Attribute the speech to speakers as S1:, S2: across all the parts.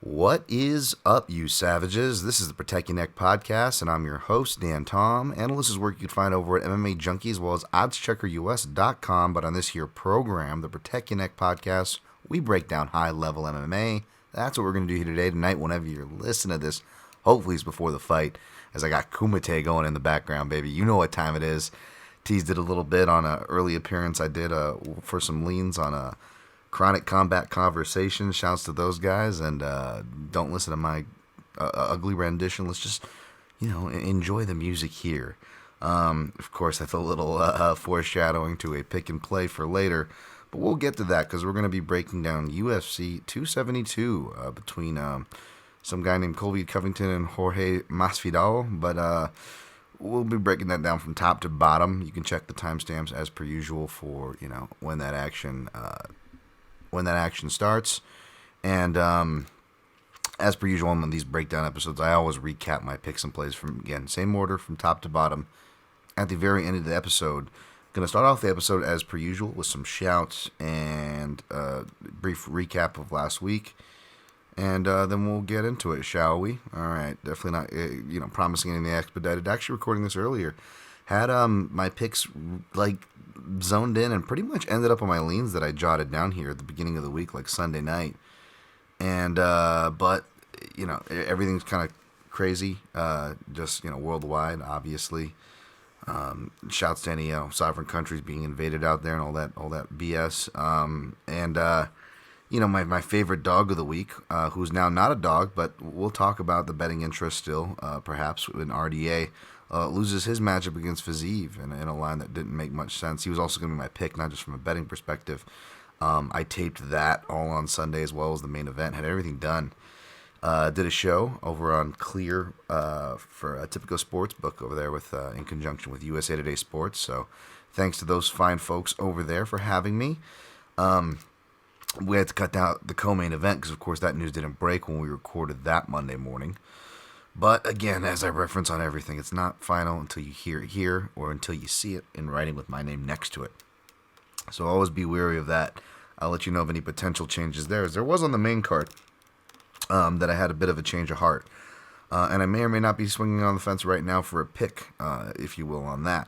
S1: What is up, you savages? This is the Protect Your Neck podcast, and I'm your host, Dan Tom. Analysts is work you can find over at MMA Junkie as well as oddscheckerus.com. But on this here program, the Protect Your Neck podcast, we break down high-level MMA. That's what we're going to do here today, tonight, whenever you're listening to this. Hopefully it's before the fight, as I got Kumite going in the background, baby. You know what time it is. Teased it a little bit on an early appearance I did for some leans on a Chronic Combat Conversation. Shouts to those guys, and don't listen to my ugly rendition. Let's just, enjoy the music here. Of course, that's a little foreshadowing to a pick and play for later, but we'll get to that because we're going to be breaking down UFC 272 between some guy named Colby Covington and Jorge Masvidal, but we'll be breaking that down from top to bottom. You can check the timestamps as per usual for when that action starts. And as per usual on these breakdown episodes, I always recap my picks and plays from, again, same order from top to bottom. At the very end of the episode, going to start off the episode as per usual with some shouts and a brief recap of last week. And then we'll get into it, shall we? All right, definitely not promising anything expedited. Actually recording this earlier. Had my picks zoned in and pretty much ended up on my leans that I jotted down here at the beginning of the week, like Sunday night. And but everything's kind of crazy, just worldwide, obviously. Shouts to any sovereign countries being invaded out there and all that BS. My favorite dog of the week, who's now not a dog, but we'll talk about the betting interest still, perhaps in RDA. Loses his matchup against Fiziev in a line that didn't make much sense. He was also going to be my pick, not just from a betting perspective. I taped that all on Sunday as well as the main event. Had everything done. Did a show over on Clear for a Typico Sports Book over there with in conjunction with USA Today Sports. So thanks to those fine folks over there for having me. We had to cut down the co-main event because, of course, that news didn't break when we recorded that Monday morning. But again, as I reference on everything, it's not final until you hear it here or until you see it in writing with my name next to it. So always be wary of that. I'll let you know of any potential changes there. As there was on the main card that I had a bit of a change of heart. And I may or may not be swinging on the fence right now for a pick, if you will, on that.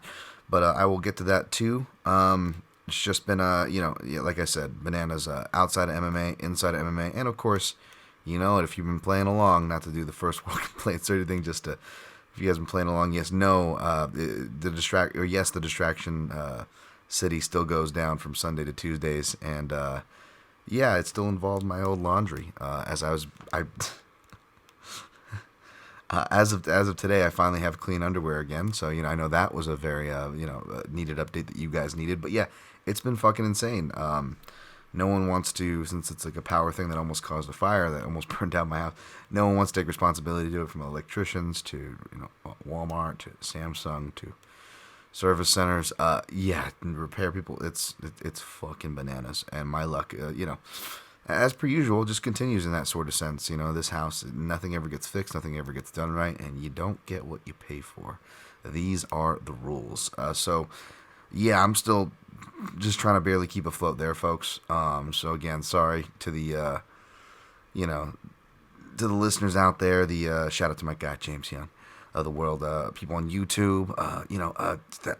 S1: But I will get to that too. It's just been, like I said, bananas outside of MMA, inside of MMA, and of course, if you've been playing along, not to do the first world complaints or anything, just to, if you guys been playing along, yes, no, the distraction city still goes down from Sunday to Tuesdays, and it still involved my old laundry. As of today, I finally have clean underwear again. So I know that was a very needed update that you guys needed. But yeah, it's been fucking insane. No one wants to, since it's like a power thing that almost caused a fire that almost burned down my house. No one wants to take responsibility to do it, from electricians to Walmart to Samsung to service centers. Repair people. It's fucking bananas. And my luck, as per usual, just continues in that sort of sense. This house, nothing ever gets fixed, nothing ever gets done right, and you don't get what you pay for. These are the rules. I'm still just trying to barely keep afloat there, folks. So again, sorry to the, to the listeners out there. The shout out to my guy James Young of the world, people on YouTube.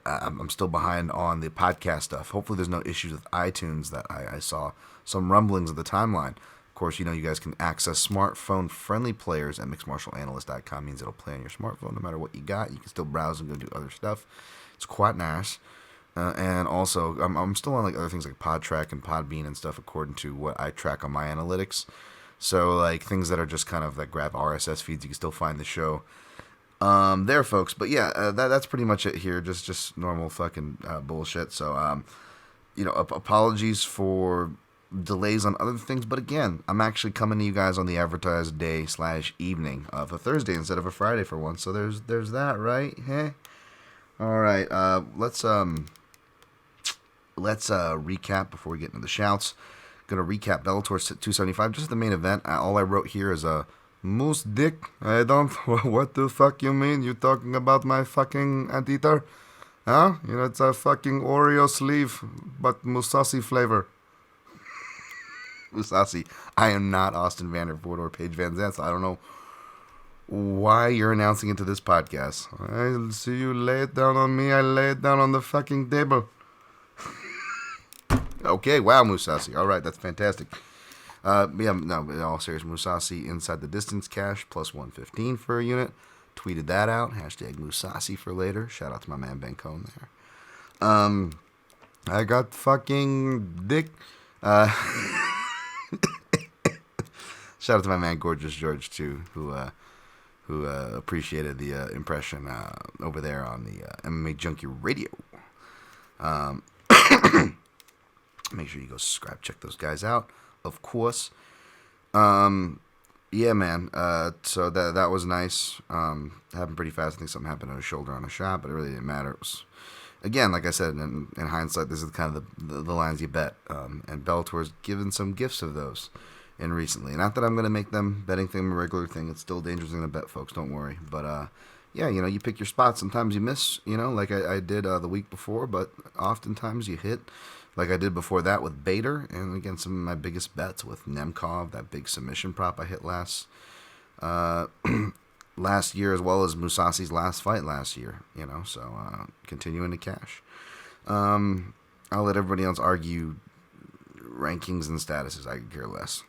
S1: I'm still behind on the podcast stuff. Hopefully, there's no issues with iTunes that I saw some rumblings of the timeline. Of course, you guys can access smartphone-friendly players at mixedmartialanalyst.com. Means it'll play on your smartphone no matter what you got. You can still browse and go do other stuff. It's quite nice. And also, I'm still on other things like PodTrack and Podbean and stuff according to what I track on my analytics. So things that are just kind of grab RSS feeds, you can still find the show there, folks. But yeah, that's pretty much it here. Just normal fucking bullshit. So apologies for delays on other things. But again, I'm actually coming to you guys on the advertised day/evening of a Thursday instead of a Friday for once. So there's that, right? Hey. All right. Let's recap before we get into the shouts. Gonna recap Bellator 275, just the main event. All I wrote here is Moose dick. I don't. What the fuck you mean? You talking about my fucking anteater? Huh? It's a fucking Oreo sleeve, but Musashi flavor. Mousasi, I am not Austin Vandervoort or Paige Van Zandt, so I don't know why you're announcing it to this podcast. I see you lay it down on me, I lay it down on the fucking table. Okay, wow, Mousasi. All right, that's fantastic. Yeah, no, in all seriousness, Mousasi inside the distance cash plus 115 for a unit. Tweeted that out. Hashtag Mousasi for later. Shout out to my man Ben Cohn there. I got fucking dick. Shout out to my man Gorgeous George too, who appreciated the impression over there on the MMA Junkie Radio. Make sure you go subscribe, check those guys out, of course. Yeah, man. So that was nice. Happened pretty fast. I think something happened on his shoulder on a shot, but it really didn't matter. It was, again, like I said, in hindsight, this is kind of the lines you bet. And Bellator's given some gifts of those in recently. Not that I'm going to make them betting thing a regular thing. It's still a dangerous thing to bet, folks. Don't worry. But yeah, you pick your spots. Sometimes you miss, like I did the week before, but oftentimes you hit. Like I did before that with Bader, and again, some of my biggest bets with Nemkov, that big submission prop I hit last year, as well as Mousasi's last fight last year, so continuing to cash. I'll let everybody else argue rankings and statuses. I could care less.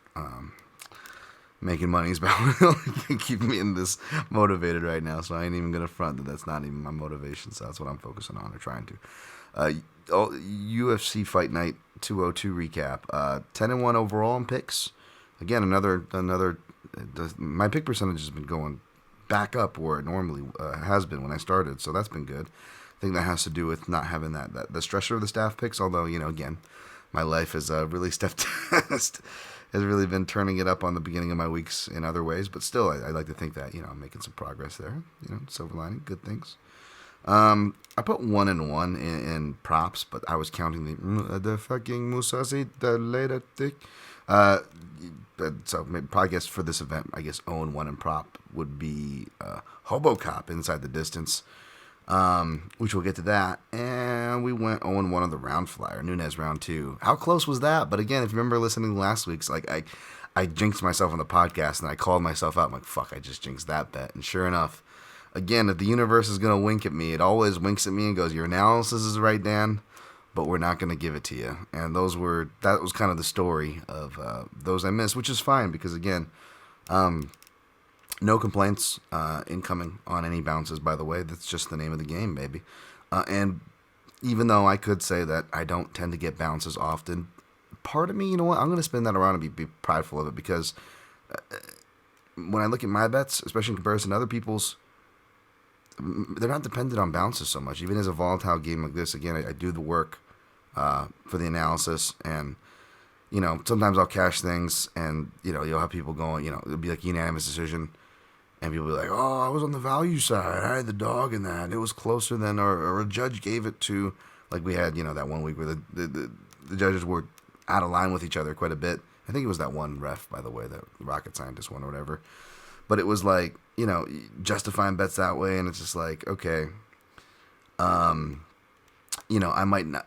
S1: Making money is about keeping me in this motivated right now, so I ain't even going to front that that's not even my motivation, so that's what I'm focusing on or trying to. UFC Fight Night 202 recap. 10-1 overall in picks. Again, another. My pick percentage has been going back up where it normally has been when I started, so that's been good. I think that has to do with not having the stressor of the staff picks. Although again, my life has really has really been turning it up on the beginning of my weeks in other ways. But still, I like to think that I'm making some progress there. Silver lining, good things. I put 1-1 in props, but I was counting the fucking Mousasi, the later thick. So maybe, probably guess for this event, I guess 0-1 in prop would be Hobocop inside the distance, which we'll get to that. And we went 0-1 on the round flyer, Nunes round 2. How close was that? But again, if you remember listening last week's, I jinxed myself on the podcast and I called myself out. I'm like, fuck, I just jinxed that bet. And sure enough, again, if the universe is going to wink at me, it always winks at me and goes, your analysis is right, Dan, but we're not going to give it to you. And that was kind of the story of those I missed, which is fine because, again, no complaints incoming on any bounces, by the way. That's just the name of the game, baby. And even though I could say that I don't tend to get bounces often, part of me, you know what, I'm going to spin that around and be prideful of it because when I look at my bets, especially in comparison to other people's, they're not dependent on bounces so much. Even as a volatile game like this, again, I do the work for the analysis, and sometimes I'll cash things, and you'll have people going, it'll be like a unanimous decision, and people will be like, oh, I was on the value side, I had the dog in that, it was closer than, or a judge gave it to, like we had, that one week where the judges were out of line with each other quite a bit. I think it was that one ref, by the way, the rocket scientist one or whatever. But it was like, justifying bets that way, and it's just like, okay, I might not,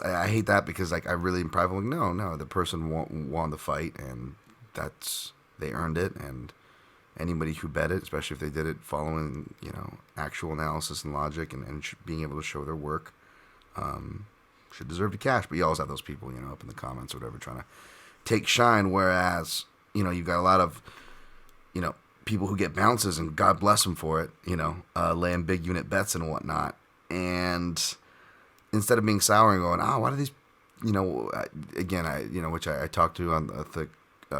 S1: I hate that because I really am private. Like, no, the person won the fight, and they earned it, and anybody who bet it, especially if they did it following, actual analysis and logic and being able to show their work, should deserve to cash. But you always have those people, up in the comments or whatever, trying to take shine, whereas you've got a lot of, people who get bounces, and God bless them for it, laying big unit bets and whatnot. And instead of being sour and going, why do these, again, which I talked to on the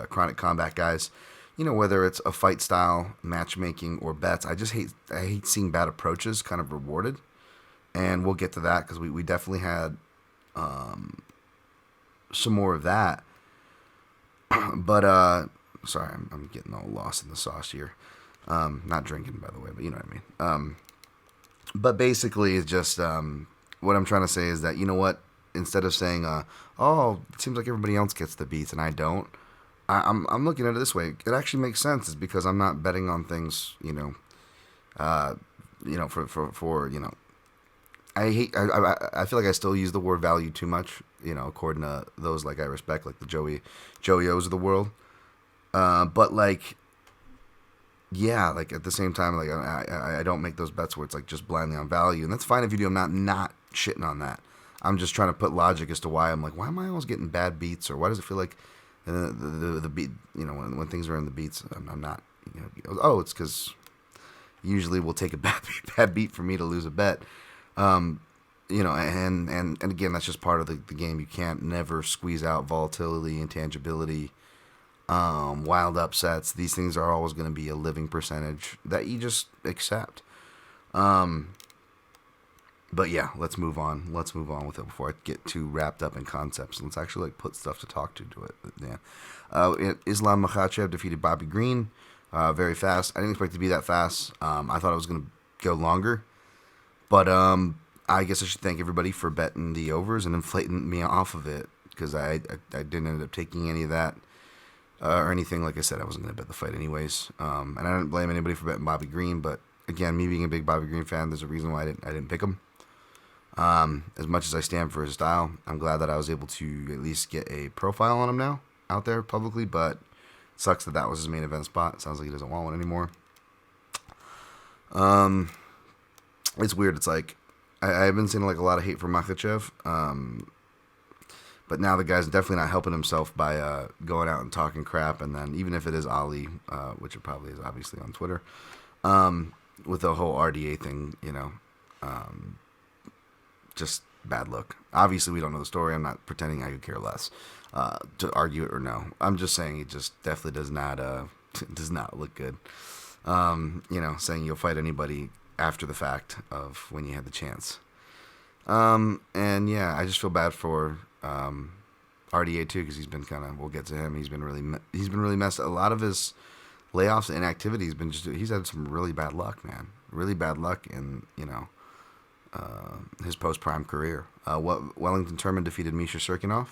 S1: Chronic Combat guys, whether it's a fight style, matchmaking, or bets, I hate seeing bad approaches kind of rewarded. And we'll get to that because we definitely had some more of that. But, sorry, I'm getting all lost in the sauce here. Not drinking, by the way, but you know what I mean. But basically, it's just what I'm trying to say is that, you know what? Instead of saying, it seems like everybody else gets the beats and I don't, I'm looking at it this way. It actually makes sense. It's because I'm not betting on things, for I feel like I still use the word value too much according to those like I respect, like the Joey-O's of the world. But like, yeah, like at the same time, like I don't make those bets where it's like just blindly on value, and that's fine if you do. I'm not shitting on that. I'm just trying to put logic as to why I'm like, why am I always getting bad beats, or why does it feel like the beat, when things are in the beats, I'm not, oh, it's because usually we'll take a bad beat for me to lose a bet. And again, that's just part of the game. You can't never squeeze out volatility, intangibility, wild upsets. These things are always going to be a living percentage that you just accept. But yeah, let's move on. Let's move on with it before I get too wrapped up in concepts. Let's actually like put stuff to talk to it. Yeah. Islam Makhachev defeated Bobby Green very fast. I didn't expect it to be that fast. I thought it was going to go longer. But I guess I should thank everybody for betting the overs and inflating me off of it, because I didn't end up taking any of that or anything. Like I said, I wasn't going to bet the fight anyways. And I don't blame anybody for betting Bobby Green. But again, me being a big Bobby Green fan, there's a reason why I didn't pick him. As much as I stand for his style, I'm glad that I was able to at least get a profile on him now out there publicly, but it sucks that was his main event spot. It sounds like he doesn't want one anymore. It's weird. It's like, I've been seeing like a lot of hate for Makhachev, but now the guy's definitely not helping himself by going out and talking crap, and then even if it is Ali, which it probably is obviously on Twitter, with the whole RDA thing, just bad look. Obviously, we don't know the story. I'm not pretending I could care less to argue it or no. I'm just saying it just definitely does not look good. Saying you'll fight anybody after the fact of when you had the chance. And yeah, I just feel bad for RDA too, because he's been we'll get to him. He's been really messed. A lot of his layoffs and inactivity he's had some really bad luck, man. Really bad luck in his post-prime career. Wellington Turman defeated Misha Serkinov.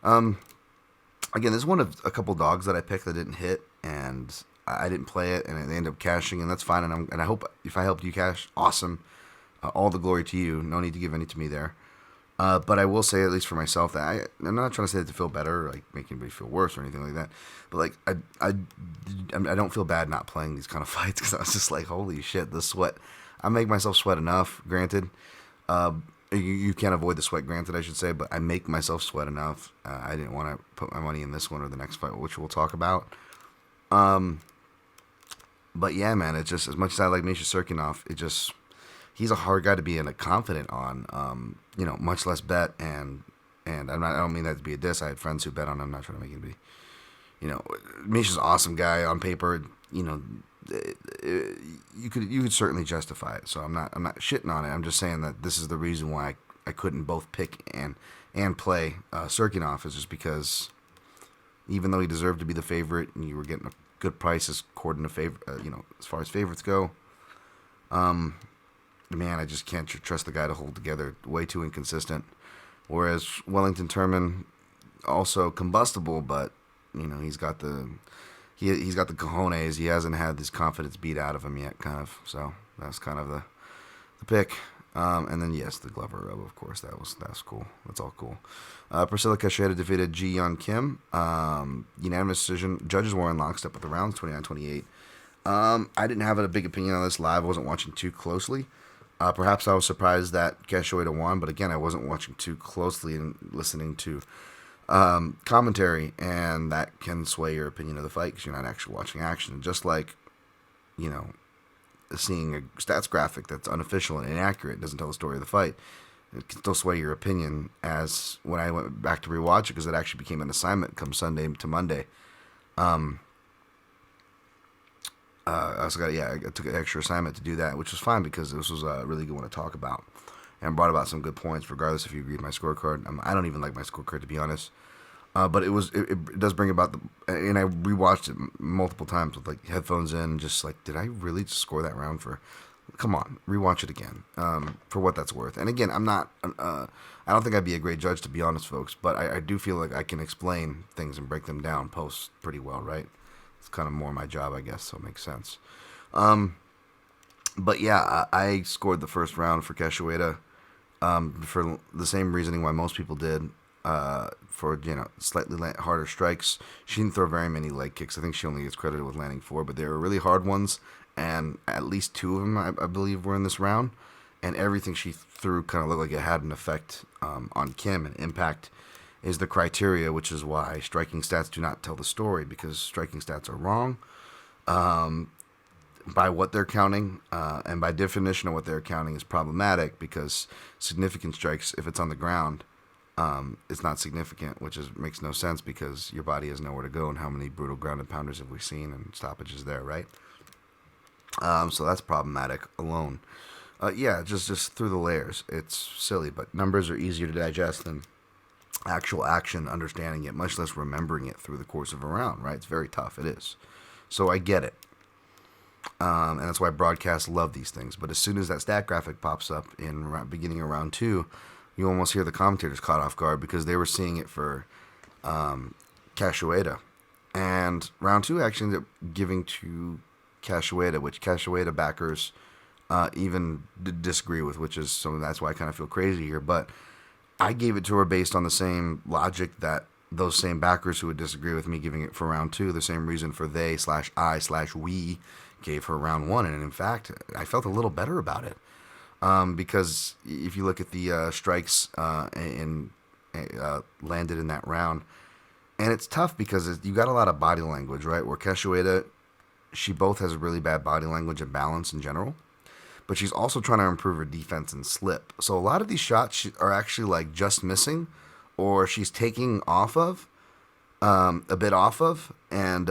S1: Again, this is one of a couple dogs that I picked that didn't hit, and I didn't play it, and they ended up cashing, and that's fine. And I hope if I helped you cash, awesome. All the glory to you. No need to give any to me there. But I will say, at least for myself, that I'm not trying to say that to feel better, or like make anybody feel worse or anything like that. But like I don't feel bad not playing these kind of fights, because I was just like, holy shit, the sweat. I make myself sweat enough, granted. You can't avoid the sweat, granted, I should say, but I make myself sweat enough. I didn't want to put my money in this one or the next fight, which we'll talk about. But yeah, man, it's just, as much as I like Misha Serkinov, he's a hard guy to be confident on, much less bet, and I don't mean that to be a diss. I had friends who bet on him. I'm not trying to make anybody, Misha's an awesome guy on paper, you could certainly justify it. So I'm not shitting on it. I'm just saying that this is the reason why I couldn't both pick and play Serkinov, is just because even though he deserved to be the favorite and you were getting a good price according to as far as favorites go, man, I just can't trust the guy to hold together. Way too inconsistent. Whereas Wellington Turman, also combustible, but he's got the cojones. He hasn't had this confidence beat out of him yet, kind of. So that's kind of the pick. And then yes, the Glover rub, of course. That's cool. That's all cool. Priscilla Cachoeira defeated Ji Yeon Kim. Unanimous decision. Judges were in lockstep with the rounds, 29-28. I didn't have a big opinion on this live. I wasn't watching too closely. Perhaps I was surprised that Cachoeira won, but again, I wasn't watching too closely and listening to commentary, and that can sway your opinion of the fight because you're not actually watching action. Just like, seeing a stats graphic that's unofficial and inaccurate doesn't tell the story of the fight. It can still sway your opinion, as when I went back to rewatch it, because it actually became an assignment come Sunday to Monday. I took an extra assignment to do that, which was fine because this was a really good one to talk about and brought about some good points, regardless if you agree with my scorecard. I don't even like my scorecard, to be honest. But it does bring about and I rewatched it multiple times with like headphones in, and just like, did I really just score that round come on, rewatch it again, for what that's worth. And again, I don't think I'd be a great judge, to be honest, folks, but I do feel like I can explain things and break them down post pretty well, right? It's kind of more my job, I guess, so it makes sense. But yeah, I scored the first round for Cachoeira, for the same reasoning why most people did. for slightly harder strikes. She didn't throw very many leg kicks. I think she only gets credited with landing 4, but they were really hard ones, and at least 2 of them, I believe, were in this round. And everything she threw kind of looked like it had an effect on Kim, and impact is the criteria, which is why striking stats do not tell the story, because striking stats are wrong by what they're counting, and by definition of what they're counting is problematic, because significant strikes, if it's on the ground, it's not significant, which makes no sense, because your body has nowhere to go, and how many brutal ground and pounders have we seen and stoppages there, right? So that's problematic alone. Just through the layers. It's silly, but numbers are easier to digest than actual action, understanding it, much less remembering it through the course of a round, right? It's very tough. It is. So I get it. And that's why broadcasts love these things. But as soon as that stat graphic pops up in beginning of round 2, you almost hear the commentators caught off guard, because they were seeing it for Cachoeira. And round 2 actually ended up giving to Cachoeira, which Cachoeira backers even disagree with, which is something that's why I kind of feel crazy here. But I gave it to her based on the same logic that those same backers who would disagree with me giving it for round 2, the same reason for they/I/we gave her round 1. And in fact, I felt a little better about it, because if you look at the strikes landed in that round, and it's tough because you got a lot of body language, right? Where Cachoeira, she both has really bad body language and balance in general, but she's also trying to improve her defense and slip. So a lot of these shots are actually like just missing, or she's taking off of, a bit off of, and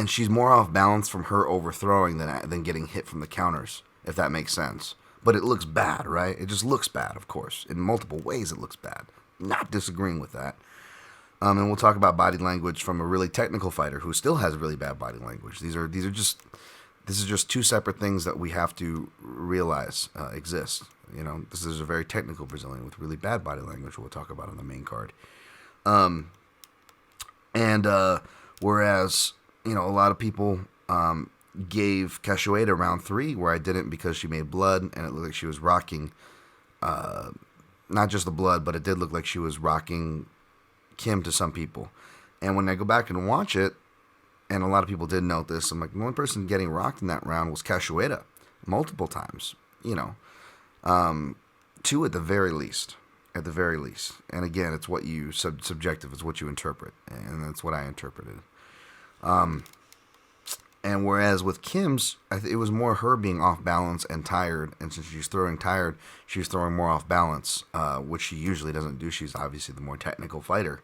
S1: she's more off balance from her overthrowing than getting hit from the counters, if that makes sense. But it looks bad, right? It just looks bad, of course. In multiple ways, it looks bad. Not disagreeing with that. And we'll talk about body language from a really technical fighter who still has really bad body language. This is just 2 separate things that we have to realize exist. This is a very technical Brazilian with really bad body language, we'll talk about on the main card. Whereas, a lot of people gave Cachoeira round 3, where I didn't, because she made blood, and it looked like she was rocking, not just the blood, but it did look like she was rocking Kim to some people. And when I go back and watch it, and a lot of people did note this, I'm like, the one person getting rocked in that round was Cachoeira, multiple times, 2 at the very least. And again, it's what you, subjective, it's what you interpret, and that's what I interpreted. And whereas with Kim's, it was more her being off balance and tired, and since she's throwing tired, she's throwing more off balance, which she usually doesn't do. She's obviously the more technical fighter.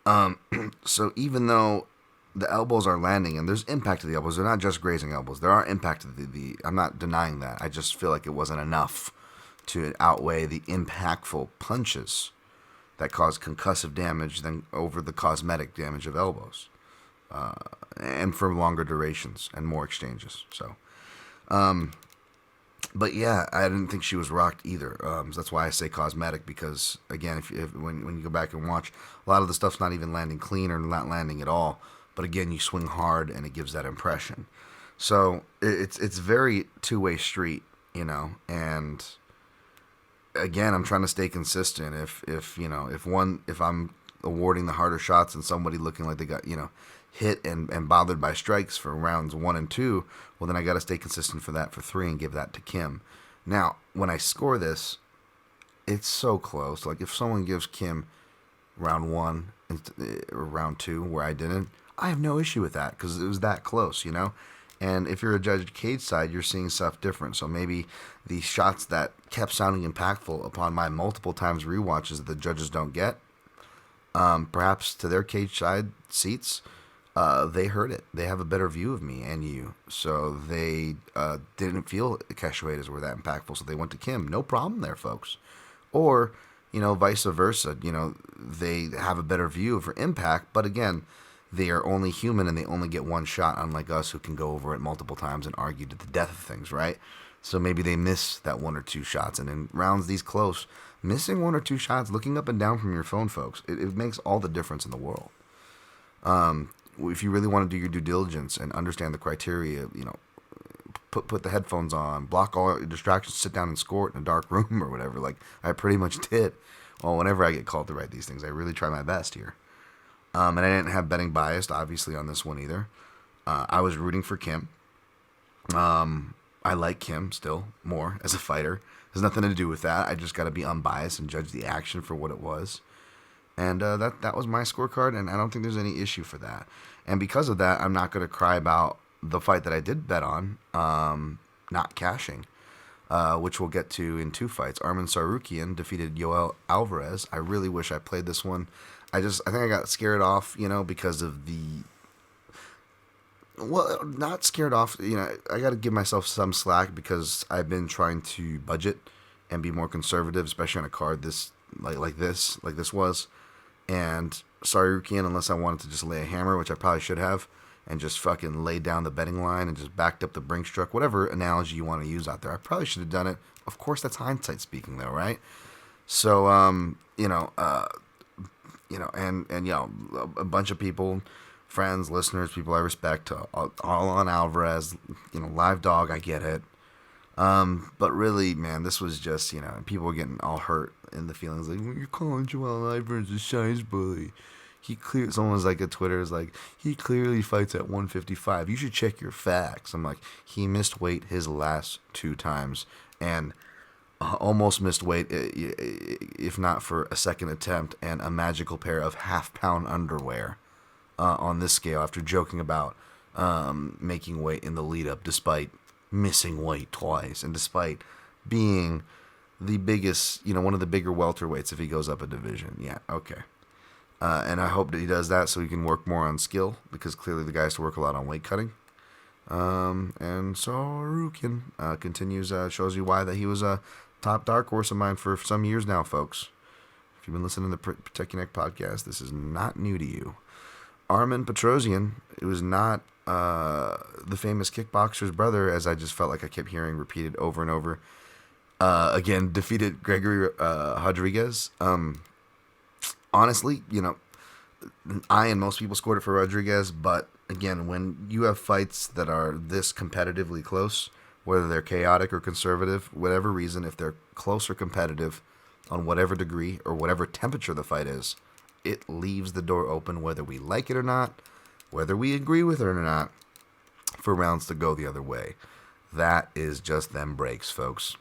S1: So even though the elbows are landing, and there's impact to the elbows, they're not just grazing elbows. There are impact to the I'm not denying that. I just feel like it wasn't enough to outweigh the impactful punches that cause concussive damage than over the cosmetic damage of elbows. And for longer durations and more exchanges. So, but yeah, I didn't think she was rocked either. So that's why I say cosmetic, because again, when you go back and watch, a lot of the stuff's not even landing clean or not landing at all. But again, you swing hard and it gives that impression. So it's very two-way street, and again, I'm trying to stay consistent. If I'm awarding the harder shots and somebody looking like they got, hit and bothered by strikes for rounds 1 and 2, well, then I got to stay consistent for that for 3 and give that to Kim. Now, when I score this, it's so close. Like, if someone gives Kim round 1 or round 2 where I didn't, I have no issue with that, because it was that close, And if you're a judge cage side, you're seeing stuff different. So maybe the shots that kept sounding impactful upon my multiple times rewatches that the judges don't get, perhaps to their cage side seats, they heard it. They have a better view of me and you. So they didn't feel Cachoeiras were that impactful, so they went to Kim. No problem there, folks. Or, vice versa. They have a better view of her impact, but again, they are only human and they only get one shot, unlike us who can go over it multiple times and argue to the death of things, right? So maybe they miss that 1 or 2 shots. And in rounds these close, missing 1 or 2 shots, looking up and down from your phone, folks, it makes all the difference in the world. If you really want to do your due diligence and understand the criteria, put the headphones on, block all your distractions, sit down and score it in a dark room or whatever, like I pretty much did. Well, whenever I get called to write these things, I really try my best here. And I didn't have betting biased, obviously, on this one either. I was rooting for Kim. I like Kim still more as a fighter. Has nothing to do with that. I just got to be unbiased and judge the action for what it was. And that was my scorecard, and I don't think there's any issue for that. And because of that, I'm not going to cry about the fight that I did bet on not cashing, which we'll get to in 2 fights. Armin Sarukian defeated Yoel Alvarez. I really wish I played this one. I think I got scared off, because of the... Well, not scared off. I got to give myself some slack because I've been trying to budget and be more conservative, especially on a card like this was. And Sarukian, unless I wanted to just lay a hammer, which I probably should have, and just fucking laid down the betting line and just backed up the Brinks truck, whatever analogy you want to use out there, I probably should have done it. Of course, that's hindsight speaking, though, right? So, and a bunch of people, friends, listeners, people I respect, all on Alvarez, live dog, I get it. But really, man, this was just, people were getting all hurt in the feelings, like, you're calling Yoel Alvarez a shies bully. Someone was like, at Twitter, is like, he clearly fights at 155. You should check your facts. I'm like, he missed weight his last 2 times, and almost missed weight, if not for a second attempt, and a magical pair of half-pound underwear on this scale after joking about making weight in the lead-up, despite missing weight twice, and despite being the biggest, one of the bigger welterweights if he goes up a division. Yeah, okay. And I hope that he does that so he can work more on skill, because clearly the guy has to work a lot on weight cutting. And Sarukian continues, shows you why that he was a top dark horse of mine for some years now, folks. If you've been listening to the Protect Your Neck podcast, this is not new to you. Armin Petrosian, it was not the famous kickboxer's brother, as I just felt like I kept hearing repeated over and over. Again, defeated Gregory Rodriguez. Honestly, I and most people scored it for Rodriguez, but again, when you have fights that are this competitively close, whether they're chaotic or conservative, whatever reason, if they're close or competitive on whatever degree or whatever temperature the fight is, it leaves the door open, whether we like it or not, whether we agree with it or not, for rounds to go the other way. That is just them breaks, folks.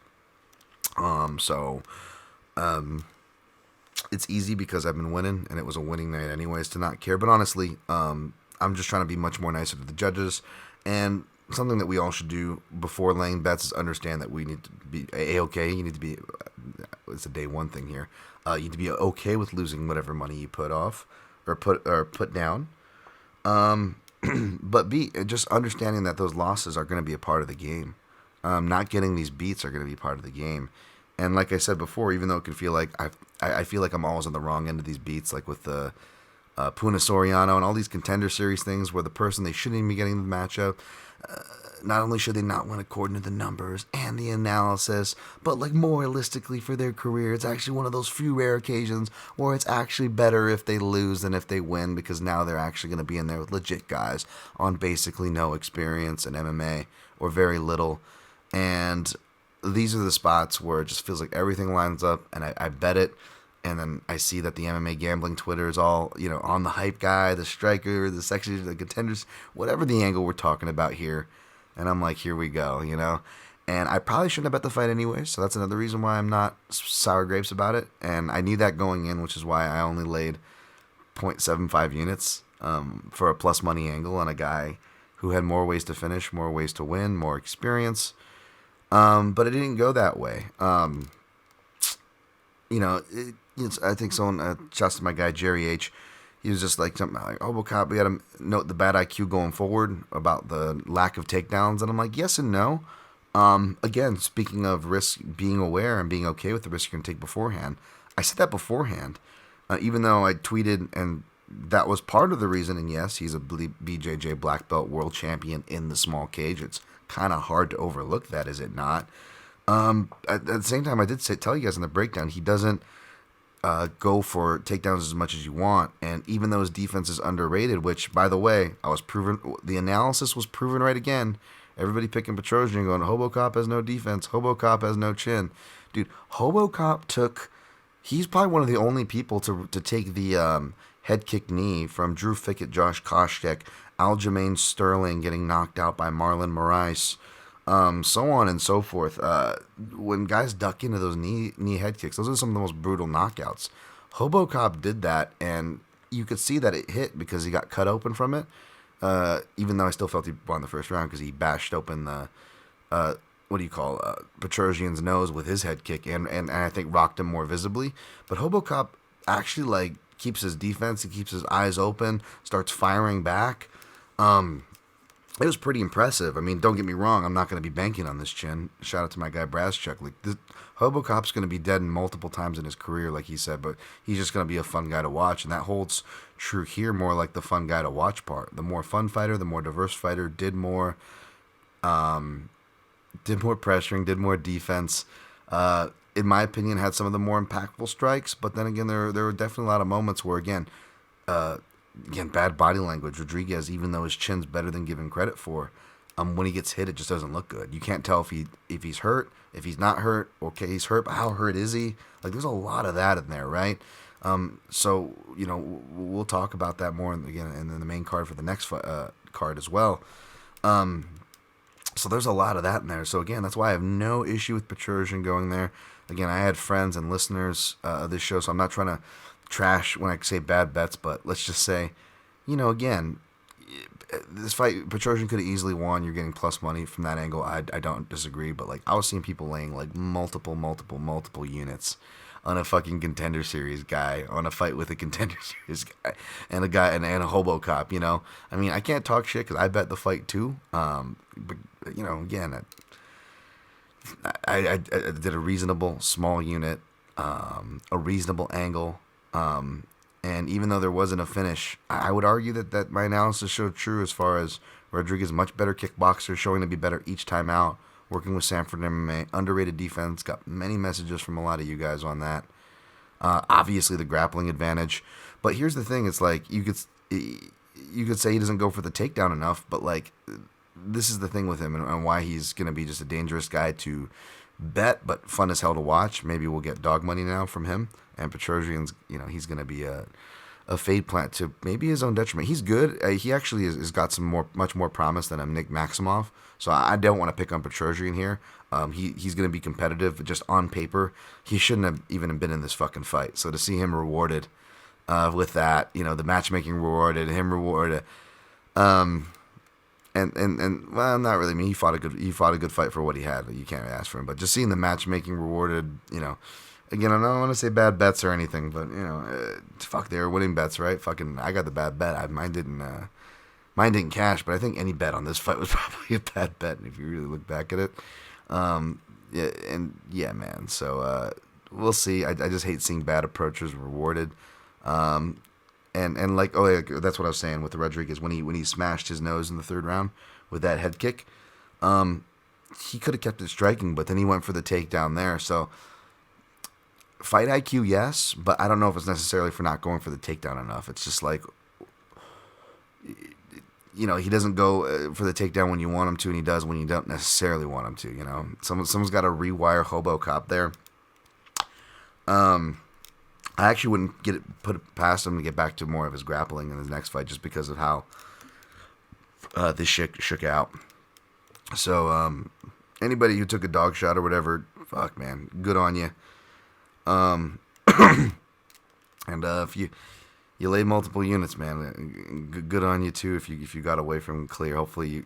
S1: It's easy because I've been winning, and it was a winning night anyways to not care. But honestly, I'm just trying to be much more nicer to the judges. And something that we all should do before laying bets is understand that we need to be A-okay. You need to be, it's a day one thing here. You need to be okay with losing whatever money you put off or put down. But B, just understanding that those losses are going to be a part of the game. Not getting these beats are going to be part of the game. And like I said before, even though it can feel like I feel like I'm always on the wrong end of these beats, like with the Puna Soriano and all these contender series things where the person they shouldn't even be getting the matchup, not only should they not win according to the numbers and the analysis, but like more realistically for their career, it's actually one of those few rare occasions where it's actually better if they lose than if they win, because now they're actually going to be in there with legit guys on basically no experience in MMA or very little. And these are the spots where it just feels like everything lines up, and I bet it, and then I see that the MMA gambling Twitter is all, on the hype guy, the striker, the section, the contenders, whatever the angle we're talking about here, and I'm like, here we go, and I probably shouldn't have bet the fight anyway, so that's another reason why I'm not sour grapes about it, and I knew that going in, which is why I only laid 0.75 units for a plus money angle on a guy who had more ways to finish, more ways to win, more experience. But it didn't go that way. I think someone, shouts to my guy, Jerry H., he was just like, something like, Hobocop, we got to note the bad IQ going forward about the lack of takedowns. And I'm like, yes and no. Again, speaking of risk, being aware and being okay with the risk you're going to take beforehand, I said that beforehand, even though I tweeted, and that was part of the reason, and yes, he's a BJJ black belt world champion in the small cage. It's kind of hard to overlook that, is it not? At the same time, I did tell you guys in the breakdown, he doesn't go for takedowns as much as you want, and even though his defense is underrated, which, by the way, the analysis was proven right again. Everybody picking Petrosian and going, Hobocop has no defense, Hobocop has no chin. Dude, Hobocop took He's probably one of the only people to take the head kick knee from Drew Fickett, Josh Koscheck, Aljamain Sterling getting knocked out by Marlon Moraes, so on and so forth. When guys duck into those knee head kicks, those are some of the most brutal knockouts. Hobocop did that, and you could see that it hit because he got cut open from it. Even though I still felt he won the first round because he bashed open the Petrosian's nose with his head kick and I think rocked him more visibly. But Hobocop actually like keeps his defense, he keeps his eyes open, starts firing back. It was pretty impressive. I mean, don't get me wrong, I'm not going to be banking on this chin. Shout out to my guy Braschuk. Like Hobocop's going to be dead multiple times in his career, like he said, but he's just going to be a fun guy to watch, and that holds true here more like the fun guy to watch part. The more fun fighter, the more diverse fighter, did more pressuring, did more defense. In my opinion, had some of the more impactful strikes, but then again, there were definitely a lot of moments where, again, bad body language. Rodriguez, even though his chin's better than given credit for, when he gets hit, it just doesn't look good. You can't tell if he's hurt, if he's not hurt. Okay, he's hurt, but how hurt is he? Like, there's a lot of that in there, right? So, we'll talk about that more again in the main card for the next card as well. So there's a lot of that in there. So again, that's why I have no issue with Petrosian going there. Again, I had friends and listeners of this show, so I'm not trying to trash when I say bad bets, but let's just say, again, this fight, Petrosian could have easily won. You're getting plus money from that angle. I don't disagree, but like I was seeing people laying like multiple units on a fucking Contender Series guy, on a fight with a Contender Series guy, and a guy and a Hobocop. I mean, I can't talk shit because I bet the fight too. But again, I did a reasonable small unit, a reasonable angle, and even though there wasn't a finish, I would argue that my analysis showed true as far as Rodriguez, much better kickboxer, showing to be better each time out. Working with Sanford MMA, underrated defense. Got many messages from a lot of you guys on that. Obviously, the grappling advantage. But here's the thing: it's like you could say he doesn't go for the takedown enough, but like this is the thing with him and why he's going to be just a dangerous guy to bet, but fun as hell to watch. Maybe we'll get dog money now from him. And Petrosian's, he's going to be a fade plant to maybe his own detriment. He's good. He actually has got much more promise than a Nick Maximoff. So I don't want to pick on Petrosian here. He's going to be competitive, but just on paper, he shouldn't have even been in this fucking fight. So to see him rewarded with that, the matchmaking rewarded, him rewarded, and well, not really. I mean, he fought a good fight for what he had. You can't really ask for him. But just seeing the matchmaking rewarded, again, I don't want to say bad bets or anything, but fuck, they were winning bets, right? Fucking, I got the bad bet. Mine didn't cash, but I think any bet on this fight was probably a bad bet if you really look back at it. Yeah, man. So we'll see. I just hate seeing bad approaches rewarded. And like, oh yeah, that's what I was saying with the Rodriguez when he smashed his nose in the third round with that head kick. He could have kept it striking, but then he went for the takedown there. So fight IQ, yes, but I don't know if it's necessarily for not going for the takedown enough. It's just like, he doesn't go for the takedown when you want him to, and he does when you don't necessarily want him to. Someone's got to rewire Hobocop there. I actually wouldn't put it past him to get back to more of his grappling in his next fight, just because of how this shit shook out. So anybody who took a dog shot or whatever, fuck man, good on you. And if you laid multiple units, man, good on you too. If you got away from clear, hopefully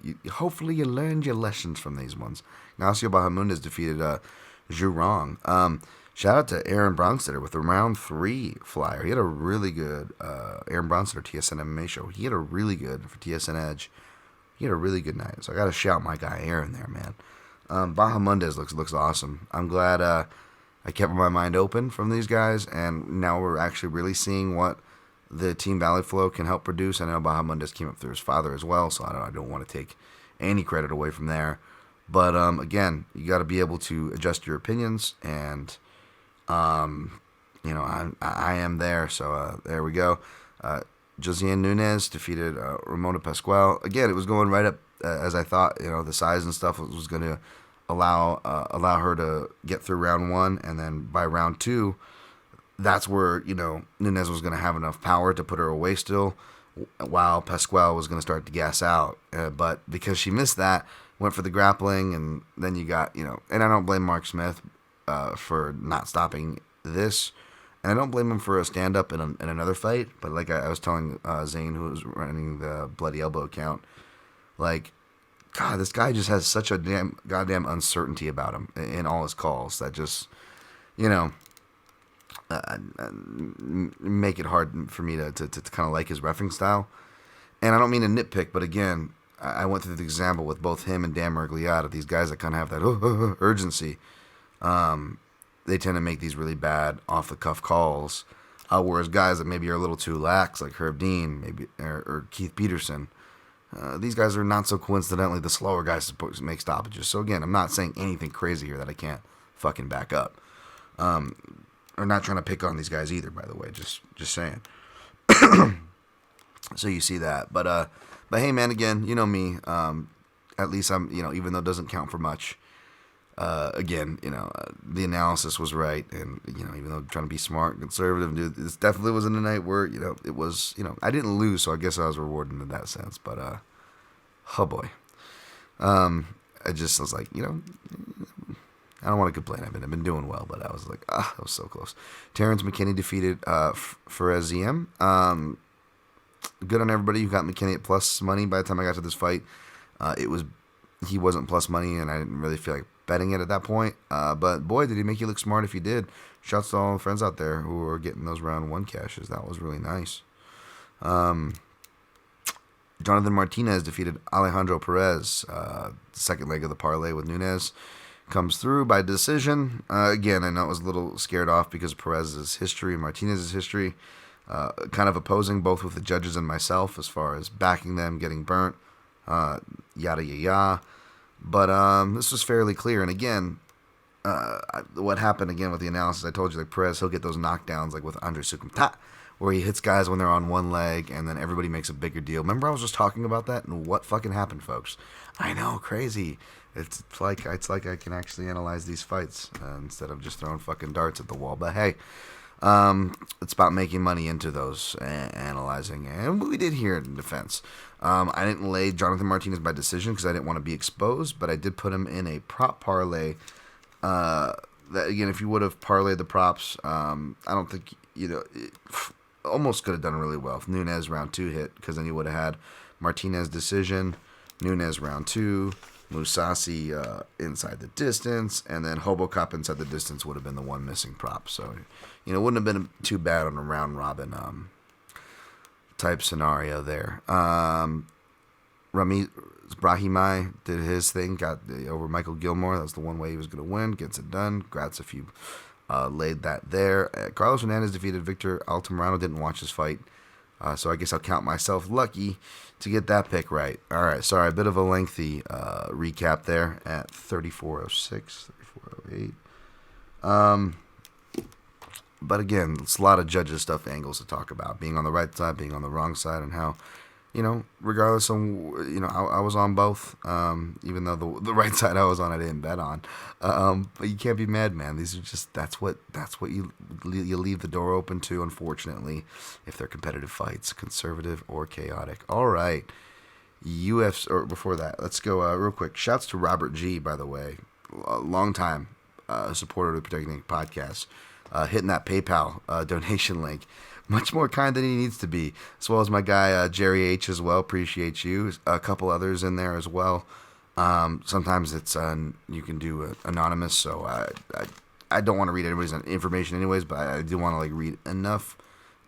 S1: you learned your lessons from these ones. Ignacio Bahamundes defeated Zhu Rong. Shout out to Aaron Bronstetter with the round 3 flyer. He had a really good Aaron Bronstetter TSN MMA show. He had a really good for TSN Edge. He had a really good night. So I got to shout my guy Aaron there, man. Bahamundes looks awesome. I'm glad I kept my mind open from these guys, and now we're actually really seeing what the Team Valley Flow can help produce. I know Bahamundes came up through his father as well, so I don't want to take any credit away from there. But again, you got to be able to adjust your opinions, and I am there. So there we go. Josiane Nunes defeated Ramona Pascual. Again, it was going right up as I thought. The size and stuff was going to allow her to get through round 1, and then by round 2, that's where, Nunes was going to have enough power to put her away still, while Pascual was going to start to gas out. But because she missed that, went for the grappling, and then you got, and I don't blame Mark Smith for not stopping this. And I don't blame him for a stand-up in another fight. But like I was telling Zane, who was running the Bloody Elbow account, like, God, this guy just has such a goddamn uncertainty about him in all his calls that just, make it hard for me to kind of like his reffing style. And I don't mean to nitpick, but again, I went through the example with both him and Dan Miragliotta, these guys that kind of have that urgency. They tend to make these really bad off-the-cuff calls, whereas guys that maybe are a little too lax, like Herb Dean maybe or Keith Peterson, these guys are not so coincidentally the slower guys to make stoppages. So again, I'm not saying anything crazy here that I can't fucking back up. Or not trying to pick on these guys either, by the way. Just saying. So you see that, but hey, man, again, you know me. At least I'm, even though it doesn't count for much. Again, the analysis was right, and even though I'm trying to be smart and conservative, dude, this definitely wasn't a night where it was, I didn't lose, so I guess I was rewarded in that sense. But oh boy, I was like, I don't want to complain. I've been doing well, but I was like, that was so close. Terrence McKinney defeated Perez ZM. Good on everybody who got McKinney at plus money. By the time I got to this fight, he wasn't plus money, and I didn't really feel like betting it at that point. But boy, did he make you look smart if he did. Shouts to all the friends out there who were getting those round one cashes. That was really nice. Jonathan Martinez defeated Alejandro Perez. The second leg of the parlay with Nunes comes through by decision. Again, I know I was a little scared off because of Perez's history and Martinez's history. Kind of opposing both with the judges and myself as far as backing them, getting burnt, yada, yada, yada. But this was fairly clear. And again, what happened again with the analysis, I told you, like Perez, he'll get those knockdowns like with Andre Sukumta, where he hits guys when they're on one leg and then everybody makes a bigger deal. Remember I was just talking about that, and what fucking happened, folks? I know, crazy. It's like I can actually analyze these fights instead of just throwing fucking darts at the wall. But hey, it's about making money into those analyzing, and we did here in defense. I didn't lay Jonathan Martinez by decision because I didn't want to be exposed, but I did put him in a prop parlay. That again, if you would have parlayed the props, I don't think it almost could have done really well if Nunes round 2 hit, because then you would have had Martinez decision, Nunes round 2, Musasi inside the distance, and then Hobocop inside the distance would have been the one missing prop. So, it wouldn't have been too bad on a round robin type scenario there. Ramiz Brahimai did his thing, got over Michael Gilmore. That was the one way he was going to win. Gets it done. Congrats if you laid that there. Carlos Hernandez defeated Victor Altamirano. Didn't watch his fight. So I guess I'll count myself lucky to get that pick right. All right, sorry, a bit of a lengthy recap there at 34:06, 34:08. But again, it's a lot of judges stuff, angles to talk about. Being on the right side, being on the wrong side, and how, regardless of, I was on both. Even though the right side I was on, I didn't bet on. But you can't be mad, man. These are just, that's what you leave the door open to, unfortunately, if they're competitive fights, conservative or chaotic. All right. UFC, or before that, let's go real quick. Shouts to Robert G, by the way. A long time supporter of the Protecting Podcast. Hitting that PayPal donation link. Much more kind than he needs to be. As well as my guy, Jerry H. as well. Appreciate you. A couple others in there as well. Sometimes it's you can do anonymous, so I don't want to read everybody's information anyways, but I do want to read enough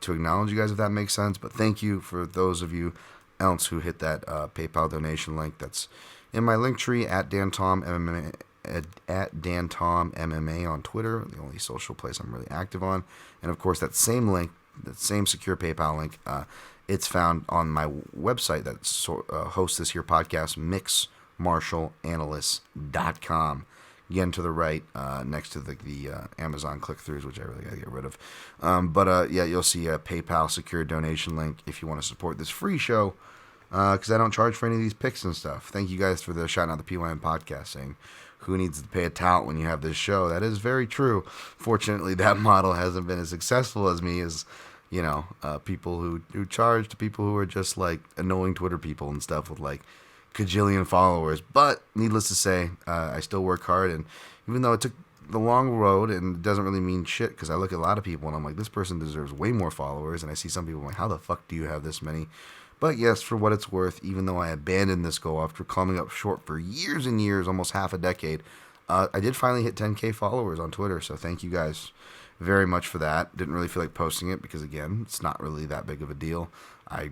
S1: to acknowledge you guys, if that makes sense. But thank you for those of you else who hit that PayPal donation link. That's in my link tree at DanTomMMA. At DanTomMMA on Twitter, the only social place I'm really active on. And of course, that same link, that same secure PayPal link, it's found on my website that hosts this here podcast, mixmartialanalyst.com. Again, to the right, next to the Amazon click-throughs, which I really got to get rid of. But you'll see a PayPal secure donation link if you want to support this free show because I don't charge for any of these picks and stuff. Thank you guys for the shout out the PYM podcast saying who needs to pay a tout when you have this show. That is very true. Fortunately, that model hasn't been as successful as me as, people who charge to people who are just like annoying Twitter people and stuff with like cajillion followers. But needless to say, I still work hard, and even though it took the long road, and it doesn't really mean shit, because I look at a lot of people and I'm like, this person deserves way more followers, and I see some people like, how the fuck do you have this many? But yes, for what it's worth, even though I abandoned this goal after coming up short for years and years, almost half a decade, I did finally hit 10K followers on Twitter, so thank you guys very much for that. Didn't really feel like posting it because, again, it's not really that big of a deal. I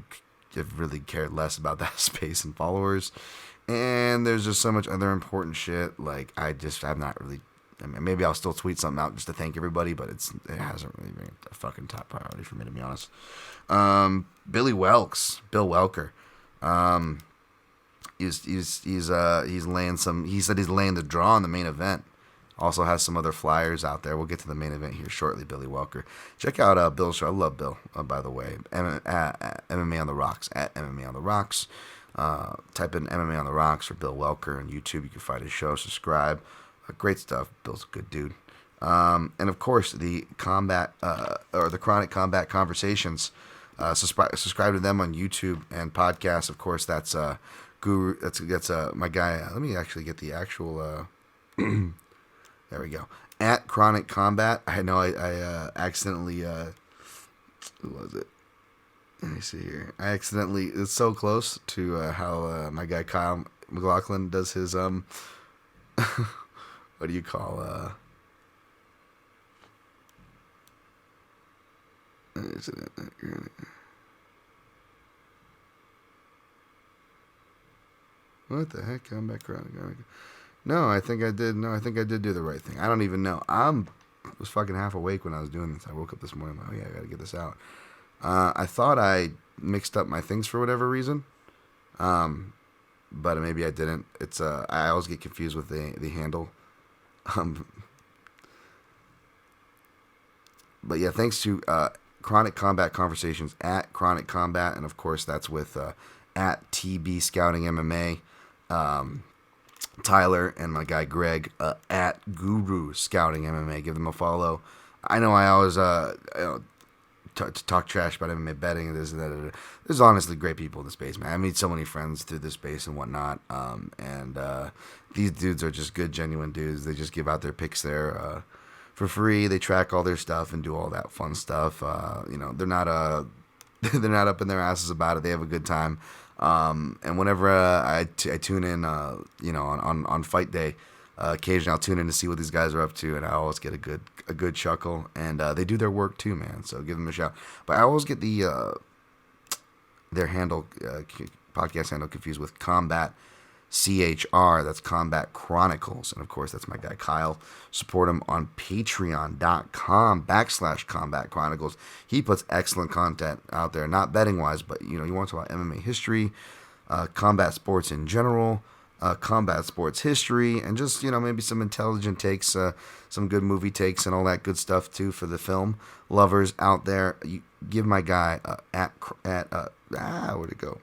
S1: have really cared less about that space and followers, and there's just so much other important shit. Like, I'm not really, maybe I'll still tweet something out just to thank everybody, but it hasn't really been a fucking top priority for me, to be honest. Bill Welker. He's laying some. He said he's laying the draw in the main event. Also has some other flyers out there. We'll get to the main event here shortly. Billy Welker. Check out Bill's show. I love Bill. By the way, MMA on the Rocks at MMA on the Rocks. Type in MMA on the Rocks or Bill Welker on YouTube. You can find his show. Subscribe. Great stuff. Bill's a good dude. And of course, the combat or the Chronic Combat Conversations. Subscribe to them on YouTube and podcasts. Of course, that's Guru. That's my guy. Let me actually get the actual. There we go. At Chronic Combat. I know I accidentally. Who was it? Let me see here. I accidentally. It's so close to how my guy Kyle McLaughlin does his what do you call what the heck? Come back around. No, I think I did. No, I think I did do the right thing. I don't even know. Was fucking half awake when I was doing this. I woke up this morning. Like, oh yeah, I gotta get this out. I thought I mixed up my things for whatever reason, but maybe I didn't. It's I always get confused with the handle. But yeah, thanks to Chronic Combat Conversations at Chronic Combat, and of course that's with at TB Scouting MMA, Tyler and my guy Greg at Guru Scouting MMA. Give them a follow. I know I always talk trash about MMA betting and this and that. There's honestly great people in the space, man. I meet so many friends through this space and whatnot, and these dudes are just good, genuine dudes. They just give out their picks there for free. They track all their stuff and do all that fun stuff. They're not they're not up in their asses about it. They have a good time. And whenever I tune in, on fight day, occasionally I'll tune in to see what these guys are up to, and I always get a good chuckle. And they do their work too, man. So give them a shout. But I always get their handle, podcast handle, confused with Combat CHR. That's Combat Chronicles, and of course that's my guy Kyle. Support him on Patreon.com/Combat Chronicles. He puts excellent content out there, not betting wise, but you want to talk about MMA history, combat sports in general, combat sports history, and just maybe some intelligent takes, some good movie takes, and all that good stuff too for the film lovers out there. You give my guy where'd it go?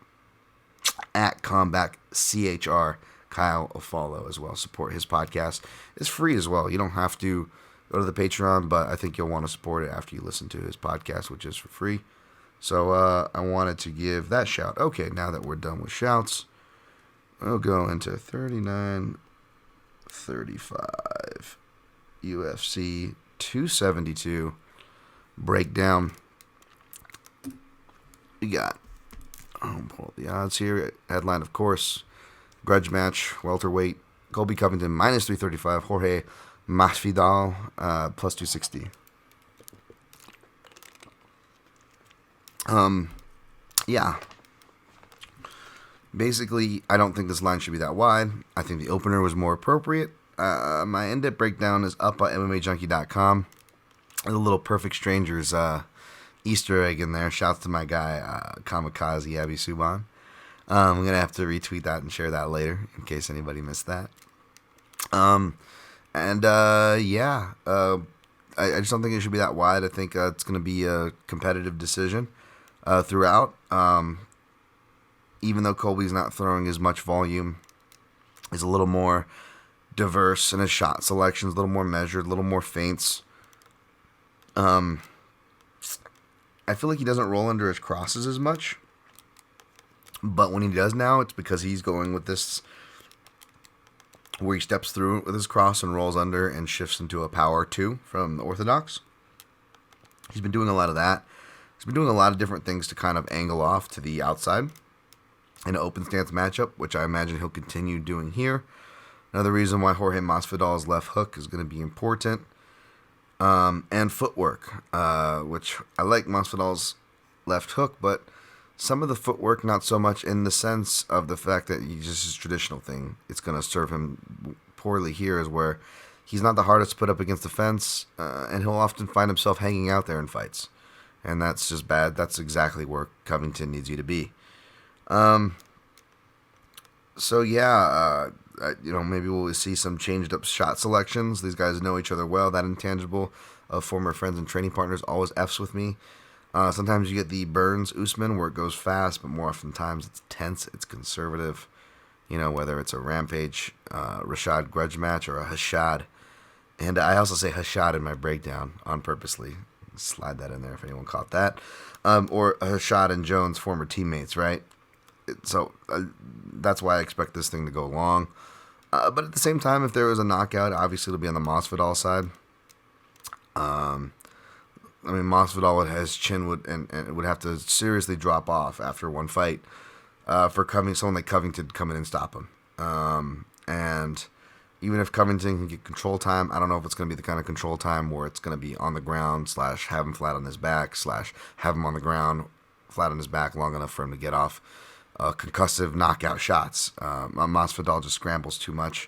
S1: At Combat CHR Kyle a follow as well. Support his podcast. It's free as well. You don't have to go to the Patreon, but I think you'll want to support it after you listen to his podcast, which is for free. So I wanted to give that shout. Okay, now that we're done with shouts, we'll go into 39-35 UFC 272 breakdown. We got, I'll pull up the odds here. Headline, of course, grudge match, welterweight, Colby Covington minus 335, Jorge Masvidal plus 260. Yeah. Basically, I don't think this line should be that wide. I think the opener was more appropriate. My in-depth breakdown is up on MMAJunkie.com. There's a little Perfect Strangers Easter egg in there. Shouts to my guy, Kamikaze Abby Subban. I'm going to have to retweet that and share that later in case anybody missed that. I just don't think it should be that wide. I think it's going to be a competitive decision throughout. even though Colby's not throwing as much volume, is a little more diverse in his shot selections, a little more measured, a little more feints. I feel like he doesn't roll under his crosses as much. But when he does now, it's because he's going with this where he steps through with his cross and rolls under and shifts into a power 2 from the orthodox. He's been doing a lot of that. He's been doing a lot of different things to kind of angle off to the outside in an open stance matchup, which I imagine he'll continue doing here. Another reason why Jorge Masvidal's left hook is going to be important. And footwork, which I like Masvidal's left hook, but some of the footwork not so much in the sense of the fact that he's just his traditional thing. It's going to serve him poorly here is where he's not the hardest to put up against the fence, and he'll often find himself hanging out there in fights. And that's just bad. That's exactly where Covington needs you to be. So yeah, maybe we'll see some changed up shot selections. These guys know each other well. That intangible of former friends and training partners always F's with me. Sometimes you get the Burns-Usman where it goes fast, but more often times it's tense, it's conservative. Whether it's a Rampage, Rashad grudge match, or a Hashad. And I also say Hashad in my breakdown on purposely. Slide that in there if anyone caught that. Or Hashad and Jones, former teammates, right? So that's why I expect this thing to go long. But at the same time, if there was a knockout, obviously it'll be on the Masvidal side. Masvidal his chin would have to seriously drop off after one fight for someone like Covington to come in and stop him. And even if Covington can get control time, I don't know if it's going to be the kind of control time where it's going to be on the ground / have him flat on his back / have him on the ground flat on his back long enough for him to get off concussive knockout shots. Masvidal just scrambles too much.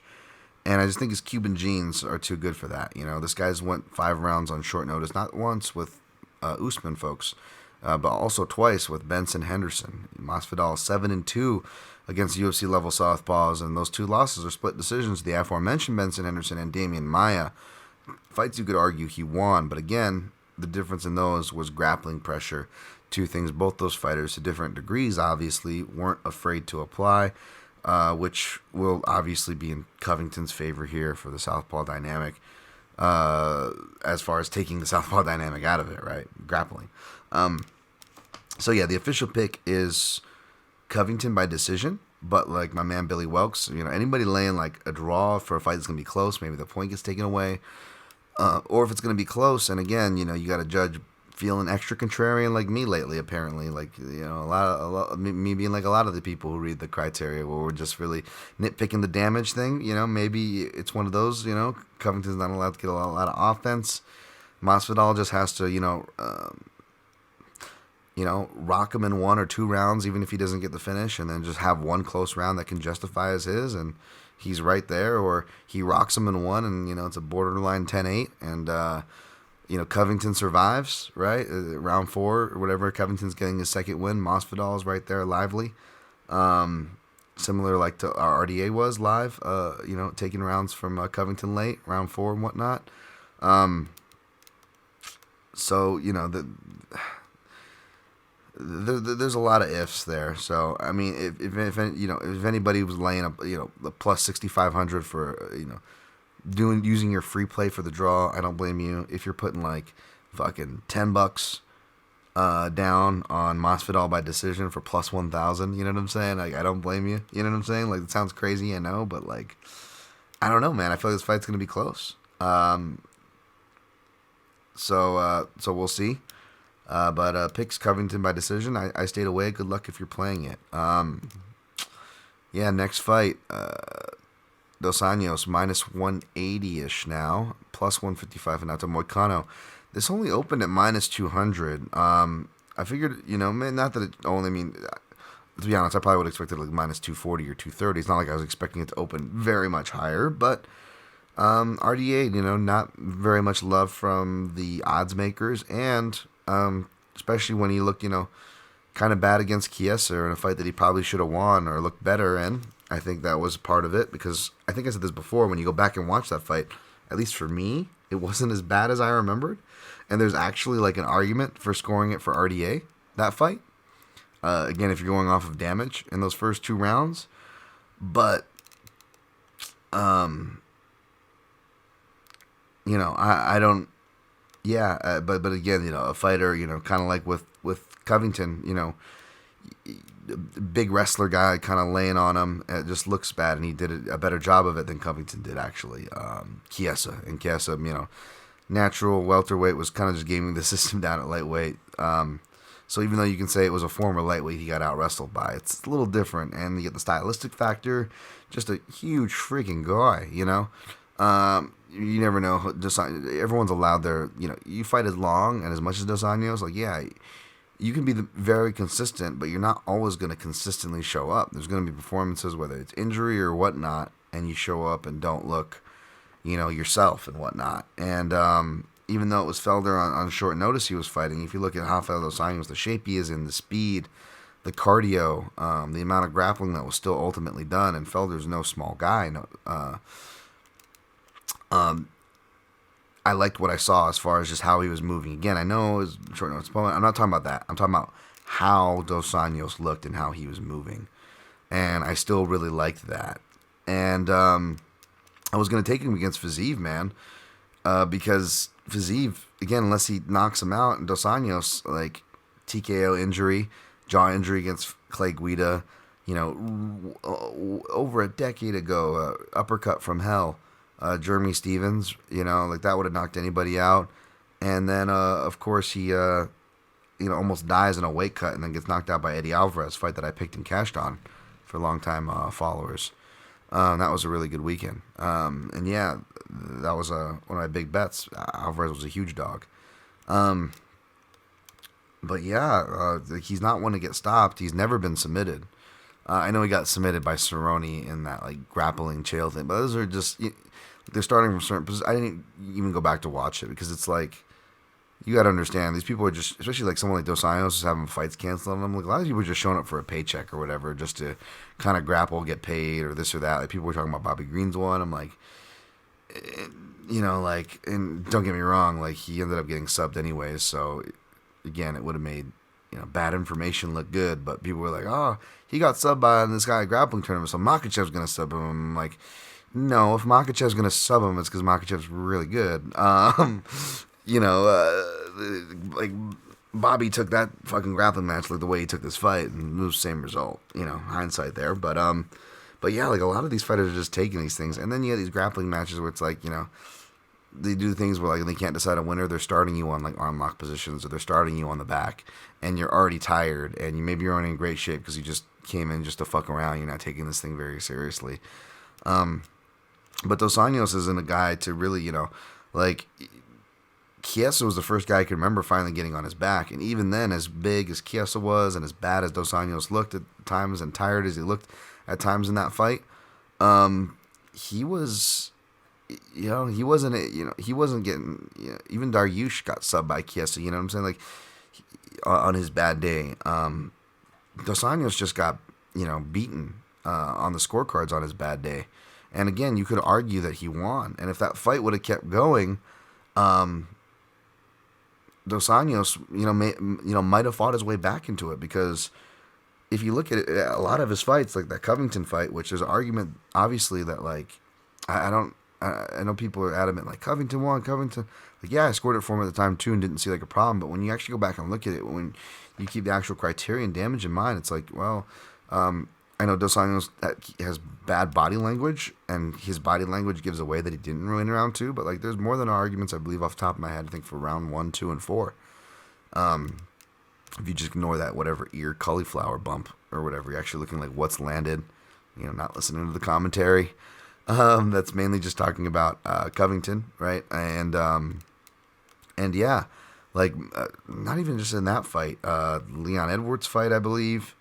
S1: And I just think his Cuban genes are too good for that. This guy's went 5 rounds on short notice, not once with Usman folks, but also twice with Benson Henderson. Masvidal 7-2 against UFC level southpaws, and those 2 losses are split decisions. The aforementioned Benson Henderson and Damian Maia, fights you could argue he won, but again, the difference in those was grappling pressure. 2 things both those fighters, to different degrees, obviously, weren't afraid to apply. Which will obviously be in Covington's favor here for the southpaw dynamic, as far as taking the southpaw dynamic out of it, right? Grappling. So yeah, the official pick is Covington by decision, but like my man Billy Welks, anybody laying like a draw for a fight that's going to be close, maybe the point gets taken away, or if it's going to be close, and again, you got to judge feeling extra contrarian like me lately, apparently. Like, me being like a lot of the people who read the criteria where we're just really nitpicking the damage thing. Maybe it's one of those, Covington's not allowed to get a lot of offense. Masvidal just has to, rock him in 1 or 2 rounds, even if he doesn't get the finish, and then just have one close round that can justify as his, and he's right there. Or he rocks him in 1, and, it's a borderline 10-8, and, Covington survives, right? Round 4 or whatever, Covington's getting his second win. Masvidal is right there, lively. Similar like to our RDA was live, taking rounds from Covington late, round 4 and whatnot. There's a lot of ifs there. So, I mean, if anybody was laying up, the plus 6,500 for, using your free play for the draw, I don't blame you. If you're putting like fucking $10 down on Masvidal by decision for plus 1,000, you know what I'm saying? Like, I don't blame you. You know what I'm saying? Like, it sounds crazy, I know, but like, I don't know, man. I feel like this fight's gonna be close. So we'll see. But picks Covington by decision. I stayed away. Good luck if you're playing it. Next fight. Dos Anjos, minus 180-ish now, plus 155 and out to Moicano. This only opened at minus 200. I figured, not that it only to be honest, I probably would have expected like minus 240 or 230. It's not like I was expecting it to open very much higher, but RDA, not very much love from the odds makers, and especially when he looked, kind of bad against Chiesa in a fight that he probably should have won or looked better in. I think that was part of it, because I think I said this before, when you go back and watch that fight, at least for me, it wasn't as bad as I remembered. And there's actually like an argument for scoring it for RDA, that fight. Again, if you're going off of damage in those first 2 rounds, but I don't. Yeah, but again, a fighter, kind of like with Covington, big wrestler guy, kind of laying on him. It just looks bad, and he did a better job of it than Covington did actually. Chiesa, natural welterweight was kind of just gaming the system down at lightweight. So even though you can say it was a former lightweight, he got out wrestled by. It's a little different, and you get the stylistic factor. Just a huge freaking guy, You never know. Everyone's allowed their, you fight as long and as much as Dos Anjos. Like, yeah, you can be very consistent, but you're not always going to consistently show up. There's going to be performances, whether it's injury or whatnot, and you show up and don't look, yourself and whatnot. And even though it was Felder on short notice he was fighting, if you look at Rafael Dos Anjos, the shape he is in, the speed, the cardio, the amount of grappling that was still ultimately done, and Felder's no small guy. I liked what I saw as far as just how he was moving. Again, I know it was short notice opponent. I'm not talking about that. I'm talking about how Dos Anjos looked and how he was moving. And I still really liked that. And I was going to take him against Fiziev, man. Because Fiziev, again, unless he knocks him out, and Dos Anjos, like, TKO injury, jaw injury against Clay Guida, over a decade ago, uppercut from hell. Jeremy Stevens, like that would have knocked anybody out. And then, of course, he, almost dies in a weight cut and then gets knocked out by Eddie Alvarez, fight that I picked and cashed on for long-time followers. That was a really good weekend. And yeah, that was one of my big bets. Alvarez was a huge dog. But yeah, he's not one to get stopped. He's never been submitted. I know he got submitted by Cerrone in that like grappling chair thing, but those are just they're starting from certain positions. I didn't even go back to watch it because it's like you got to understand these people are just, especially like someone like Dos Anjos is having fights canceled on them. Like a lot of people are just showing up for a paycheck or whatever, just to kind of grapple, get paid, or this or that. Like people were talking about Bobby Green's one. I'm like, and don't get me wrong, like he ended up getting subbed anyways. So again, it would have made bad information look good, but people were like, oh, he got subbed by this guy at grappling tournament, so Makhachev's going to sub him. I'm like, no, if Makhachev's going to sub him, it's because Makhachev's really good. Like Bobby took that fucking grappling match like the way he took this fight, and it was the same result. Hindsight there, but yeah, like a lot of these fighters are just taking these things, and then you have these grappling matches where it's like they do things where like they can't decide a winner. They're starting you on like arm lock positions, or they're starting you on the back, and you're already tired, and maybe you're in great shape because you just came in just to fuck around. You're not taking this thing very seriously. But Dos Anjos isn't a guy to really, like Chiesa was the first guy I can remember finally getting on his back, and even then, as big as Chiesa was, and as bad as Dos Anjos looked at times, and tired as he looked at times in that fight, he was. He wasn't getting. Even Dariush got subbed by Chiesa. You know what I'm saying? Like on his bad day, Dos Anjos just got beaten on the scorecards on his bad day. And again, you could argue that he won. And if that fight would have kept going, Dos Anjos, might have fought his way back into it, because if you look at it, a lot of his fights, like that Covington fight, which is an argument, obviously that like I know people are adamant, like, Covington won, like, yeah, I scored it for him at the time, too, and didn't see, like, a problem, but when you actually go back and look at it, when you keep the actual criteria and damage in mind, it's like, well, I know Dos Anjos has bad body language, and his body language gives away that he didn't win round 2, but, like, there's more than arguments, I believe, off the top of my head, I think, for round 1, 2, and 4. If you just ignore that whatever ear cauliflower bump or whatever, you're actually looking like what's landed, not listening to the commentary. That's mainly just talking about Covington, right? And yeah, like not even just in that fight, Leon Edwards fight, I believe.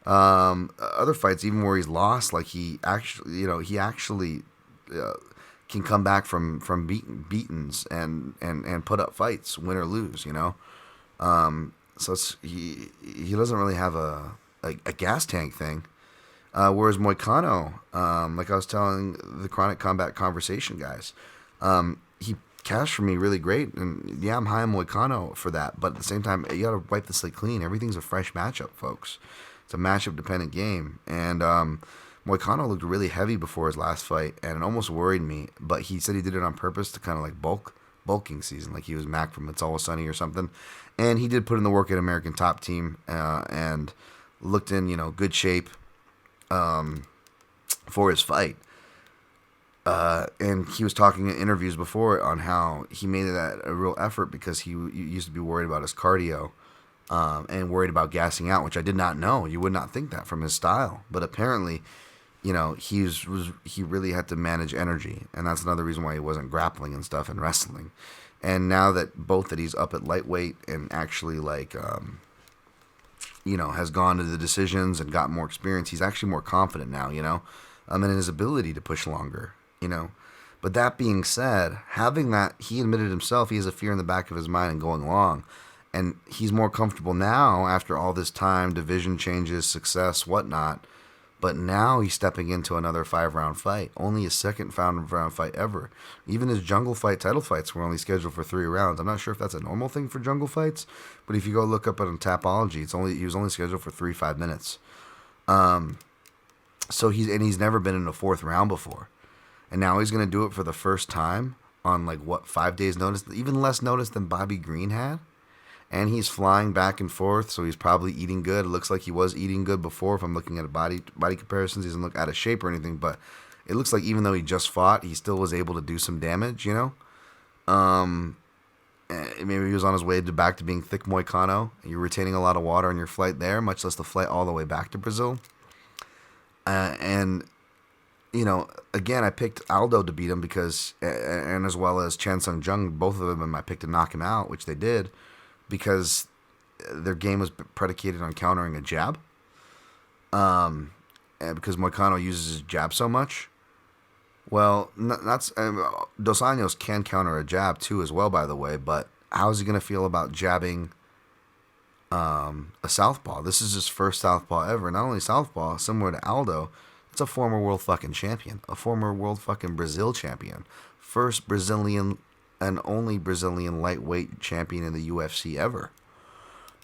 S1: Other fights, even where he's lost, like he actually can come back from beatings and put up fights, win or lose, So he doesn't really have a gas tank thing. Whereas Moicano, like I was telling the Chronic Combat Conversation guys, he cash for me really great, and yeah, I'm high on Moicano for that. But at the same time, you got to wipe the slate clean. Everything's a fresh matchup, folks. It's a matchup dependent game, and Moicano looked really heavy before his last fight, and it almost worried me. But he said he did it on purpose to kind of like bulking season, like he was Mac from It's Always Sunny or something. And he did put in the work at American Top Team and looked in good shape for his fight. And he was talking in interviews before on how he made that a real effort because he used to be worried about his cardio and worried about gassing out, which I did not know. You would not think that from his style, but apparently, he really had to manage energy, and that's another reason why he wasn't grappling and stuff and wrestling. And now that he's up at lightweight and actually has gone to the decisions and got more experience, he's actually more confident now, in his ability to push longer. But that being said, having that, he admitted himself he has a fear in the back of his mind and going long, and he's more comfortable now after all this time, division changes, success, whatnot. But now he's stepping into another 5-round fight, only his second 5-round fight ever. Even his jungle fight title fights were only scheduled for 3 rounds. I'm not sure if that's a normal thing for jungle fights, but if you go look up on Tapology, he was only scheduled for 5 minutes. So he's never been in a 4th round before. And now he's going to do it for the first time on 5 days notice, even less notice than Bobby Green had. And he's flying back and forth, so he's probably eating good. It looks like he was eating good before. If I'm looking at body comparisons, he doesn't look out of shape or anything, but it looks like even though he just fought, he still was able to do some damage, Maybe he was on his way back to being thick Moicano. You're retaining a lot of water on your flight there, much less the flight all the way back to Brazil. Again, I picked Aldo to beat him because, and as well as Chan Sung Jung, both of them I picked to knock him out, which they did, because their game was predicated on countering a jab. And because Moicano uses his jab so much. Well, Dos Anjos can counter a jab too as well, by the way, but how is he going to feel about jabbing a southpaw? This is his first southpaw ever. Not only southpaw, similar to Aldo, it's a former world fucking champion, a former world fucking Brazil champion, first Brazilian and only Brazilian lightweight champion in the UFC ever.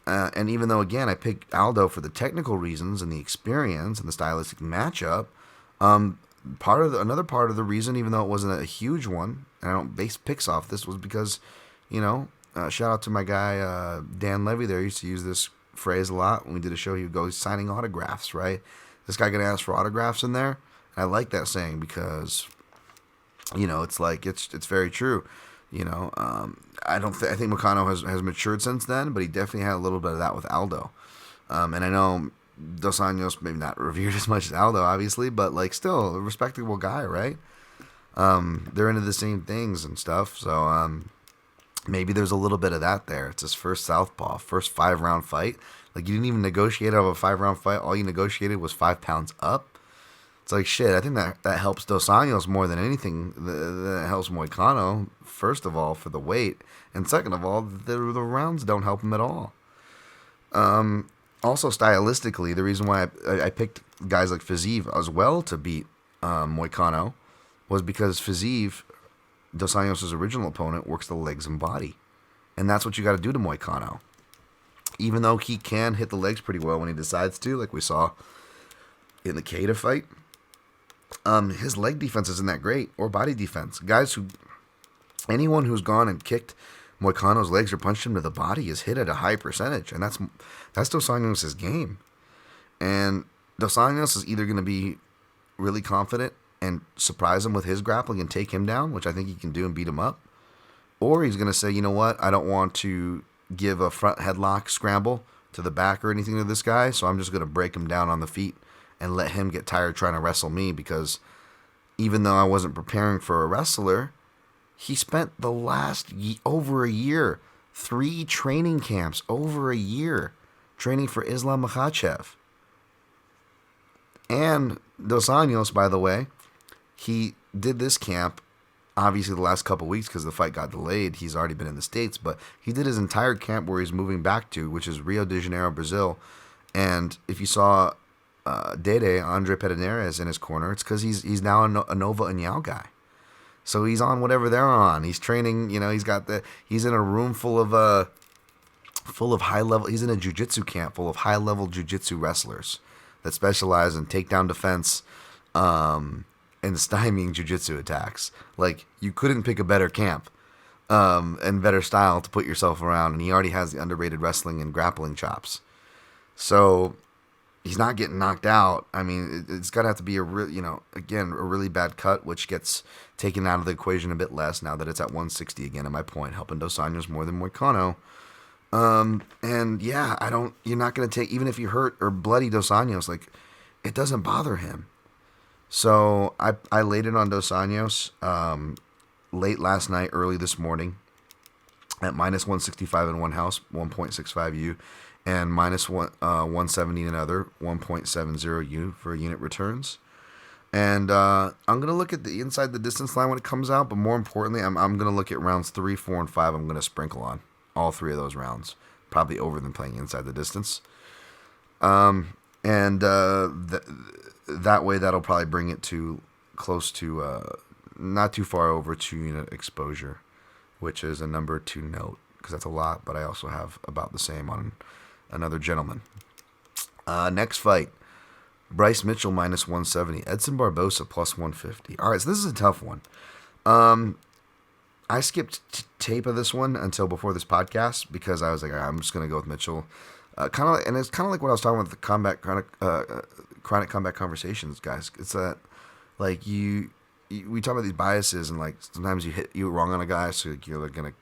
S1: And even though, again, I picked Aldo for the technical reasons and the experience and the stylistic matchup, another part of the reason, even though it wasn't a huge one, and I don't base picks off this, was because, shout out to my guy Dan Levy there. He used to use this phrase a lot when we did a show. He would go signing autographs, right? This guy gonna ask for autographs in there. And I like that saying because, it's very true. I think Moicano has matured since then, but he definitely had a little bit of that with Aldo. And I know Dos Anjos maybe not revered as much as Aldo, obviously, but still a respectable guy, right? They're into the same things and stuff, so maybe there's a little bit of that there. It's his first southpaw, first 5-round fight. You didn't even negotiate out of a 5-round fight. All you negotiated was 5 pounds up. It's shit. I think that helps Dos Anjos more than anything. That helps Moicano, first of all, for the weight. And second of all, the rounds don't help him at all. Also, stylistically, the reason why I picked guys like Fiziev as well to beat Moicano was because Fiziev, Dos Anjos' original opponent, works the legs and body. And that's what you got to do to Moicano. Even though he can hit the legs pretty well when he decides to, like we saw in the Keita fight, his leg defense isn't that great, or body defense. Anyone who's gone and kicked Moicano's legs or punched him to the body is hit at a high percentage, and that's Dos Anjos' game. And Dos Anjos is either going to be really confident and surprise him with his grappling and take him down, which I think he can do and beat him up, or he's going to say, you know what, I don't want to give a front headlock scramble to the back or anything to this guy, so I'm just going to break him down on the feet and let him get tired trying to wrestle me, because even though I wasn't preparing for a wrestler, he spent the last over a year, 3 training camps, over a year, training for Islam Makhachev. And Dos Anjos, by the way, he did this camp, obviously the last couple weeks because the fight got delayed. He's already been in the States, but he did his entire camp where he's moving back to, which is Rio de Janeiro, Brazil. And if you saw Dede, Andre Pederneiras, in his corner, it's because he's now a Nova and Yao guy. So he's on whatever they're on. He's training, he's in a room full of high level. He's in a jiu-jitsu camp full of high level jiu-jitsu wrestlers that specialize in takedown defense, and stymieing jiu-jitsu attacks. Like, you couldn't pick a better camp, and better style to put yourself around. And he already has the underrated wrestling and grappling chops. So he's not getting knocked out. I mean, it's got to have to be a really bad cut, which gets taken out of the equation a bit less now that it's at 160 again. At my point, helping Dos Anjos more than Moicano. And yeah, you're not going to take, even if you hurt or bloody Dos Anjos, like, it doesn't bother him. So I laid it on Dos Anjos, late last night, early this morning at minus 165 in one house, 1.65 U, and minus 170 in another, 1.70 U for unit returns. And I'm going to look at the inside the distance line when it comes out, but more importantly, I'm going to look at rounds 3, 4, and 5. I'm going to sprinkle on all 3 of those rounds, probably over than playing inside the distance. That way, that'll probably bring it to close to, not too far over 2 unit exposure, which is a number to note, because that's a lot, but I also have about the same on another gentleman. Next fight, Bryce Mitchell minus 170, Edson Barbosa plus 150. All right, so this is a tough one. I skipped tape of this one until before this podcast because I was like, I'm just going to go with Mitchell. And it's kind of like what I was talking about with the chronic combat conversations, guys. It's that, like, we talk about these biases, and like sometimes you hit you wrong on a guy, so you're gonna,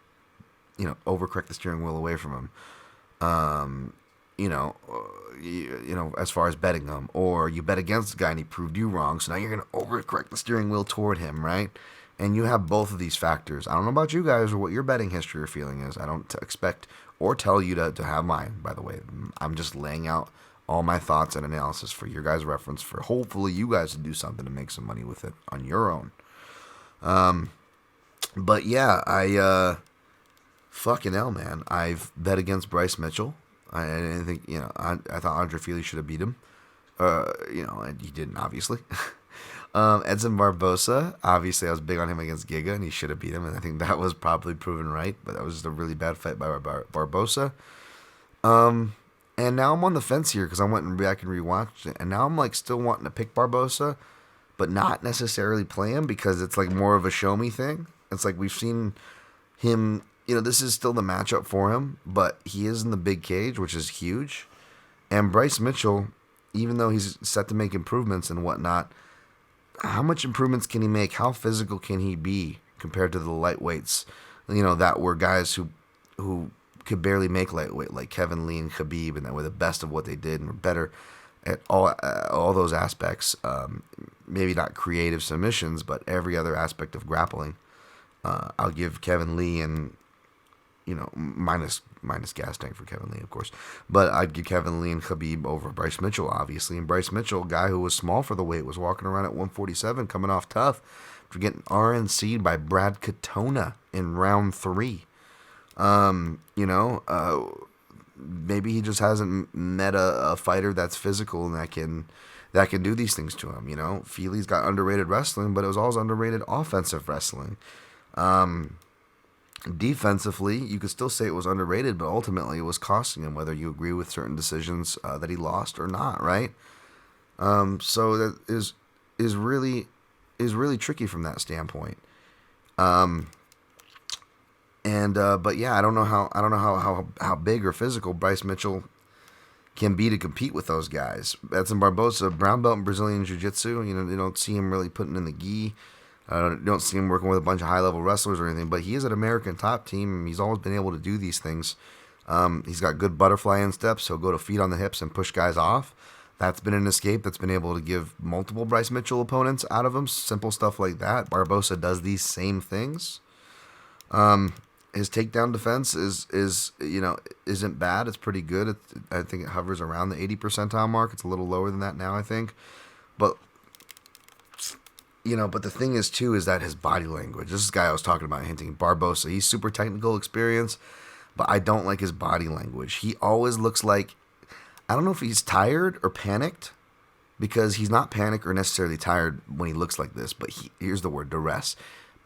S1: overcorrect the steering wheel away from him. As far as betting him, or you bet against the guy and he proved you wrong, so now you're gonna overcorrect the steering wheel toward him, right? And you have both of these factors. I don't know about you guys or what your betting history or feeling is. I don't expect or tell you to have mine, by the way. I'm just laying out all my thoughts and analysis for your guys' reference, for hopefully you guys to do something to make some money with it on your own. But yeah, fucking hell, man. I've bet against Bryce Mitchell. I didn't think, I thought Andre Fili should have beat him. And he didn't, obviously. Edson Barbosa, obviously I was big on him against Giga, and he should have beat him, and I think that was probably proven right, but that was just a really bad fight by Barbosa. And now I'm on the fence here because I went back and rewatched it, and now I'm like still wanting to pick Barbosa, but not necessarily play him because it's like more of a show me thing. It's like we've seen him, this is still the matchup for him, but he is in the big cage, which is huge. And Bryce Mitchell, even though he's set to make improvements and whatnot, how much improvements can he make? How physical can he be compared to the lightweights, that were guys who could barely make lightweight, like Kevin Lee and Khabib, and that were the best of what they did and were better at all those aspects. Maybe not creative submissions, but every other aspect of grappling. I'll give Kevin Lee and minus gas tank for Kevin Lee, of course. But I'd give Kevin Lee and Khabib over Bryce Mitchell, obviously. And Bryce Mitchell, guy who was small for the weight, was walking around at 147, coming off tough for getting RNC'd by Brad Katona in round 3. Maybe he just hasn't met a fighter that's physical and that can do these things to him. Fili's got underrated wrestling, but it was always underrated offensive wrestling. Defensively, you could still say it was underrated, but ultimately it was costing him, whether you agree with certain decisions that he lost or not, right? So that is really tricky from that standpoint. But yeah, I don't know how big or physical Bryce Mitchell can be to compete with those guys. Edson Barbosa, brown belt in Brazilian Jiu-Jitsu. You don't see him really putting in the gi. You don't see him working with a bunch of high-level wrestlers or anything, but he is an American top team, and he's always been able to do these things. He's got good butterfly insteps. He'll go to feet on the hips and push guys off. That's been an escape that's been able to give multiple Bryce Mitchell opponents out of him. Simple stuff like that. Barbosa does these same things. His takedown defense isn't bad. It's pretty good. I think it hovers around the 80 percentile mark. It's a little lower than that now, I think. But the thing is, too, is that his body language. This is the guy I was talking about, hinting. Barbosa, he's super technical experience, but I don't like his body language. He always looks like, I don't know if he's tired or panicked, because he's not panicked or necessarily tired when he looks like this, but here's the word, duress.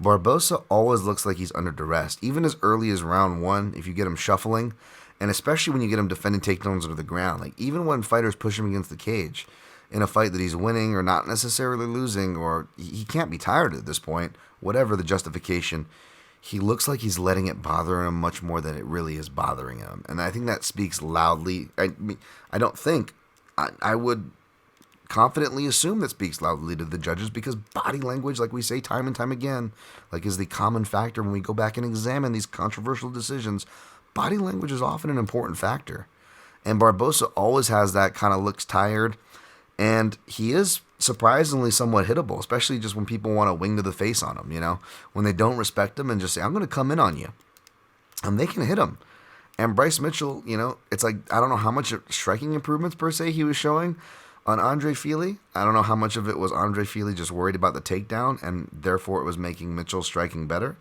S1: Barbosa always looks like he's under duress, even as early as round one. If you get him shuffling, and especially when you get him defending takedowns under the ground, like even when fighters push him against the cage in a fight that he's winning or not necessarily losing, or he can't be tired at this point, whatever the justification, he looks like he's letting it bother him much more than it really is bothering him. And I think that speaks loudly. I would confidently assume that speaks loudly to the judges, because body language, like we say time and time again, like is the common factor when we go back and examine these controversial decisions. Body language is often an important factor. And Barbosa always has that kind of looks tired, and he is surprisingly somewhat hittable, especially just when people want to wing to the face on him, when they don't respect him and just say, I'm going to come in on you. And they can hit him. And Bryce Mitchell, it's like, I don't know how much striking improvements per se he was showing on Andre Fili. I don't know how much of it was Andre Fili just worried about the takedown, and therefore it was making Mitchell striking better.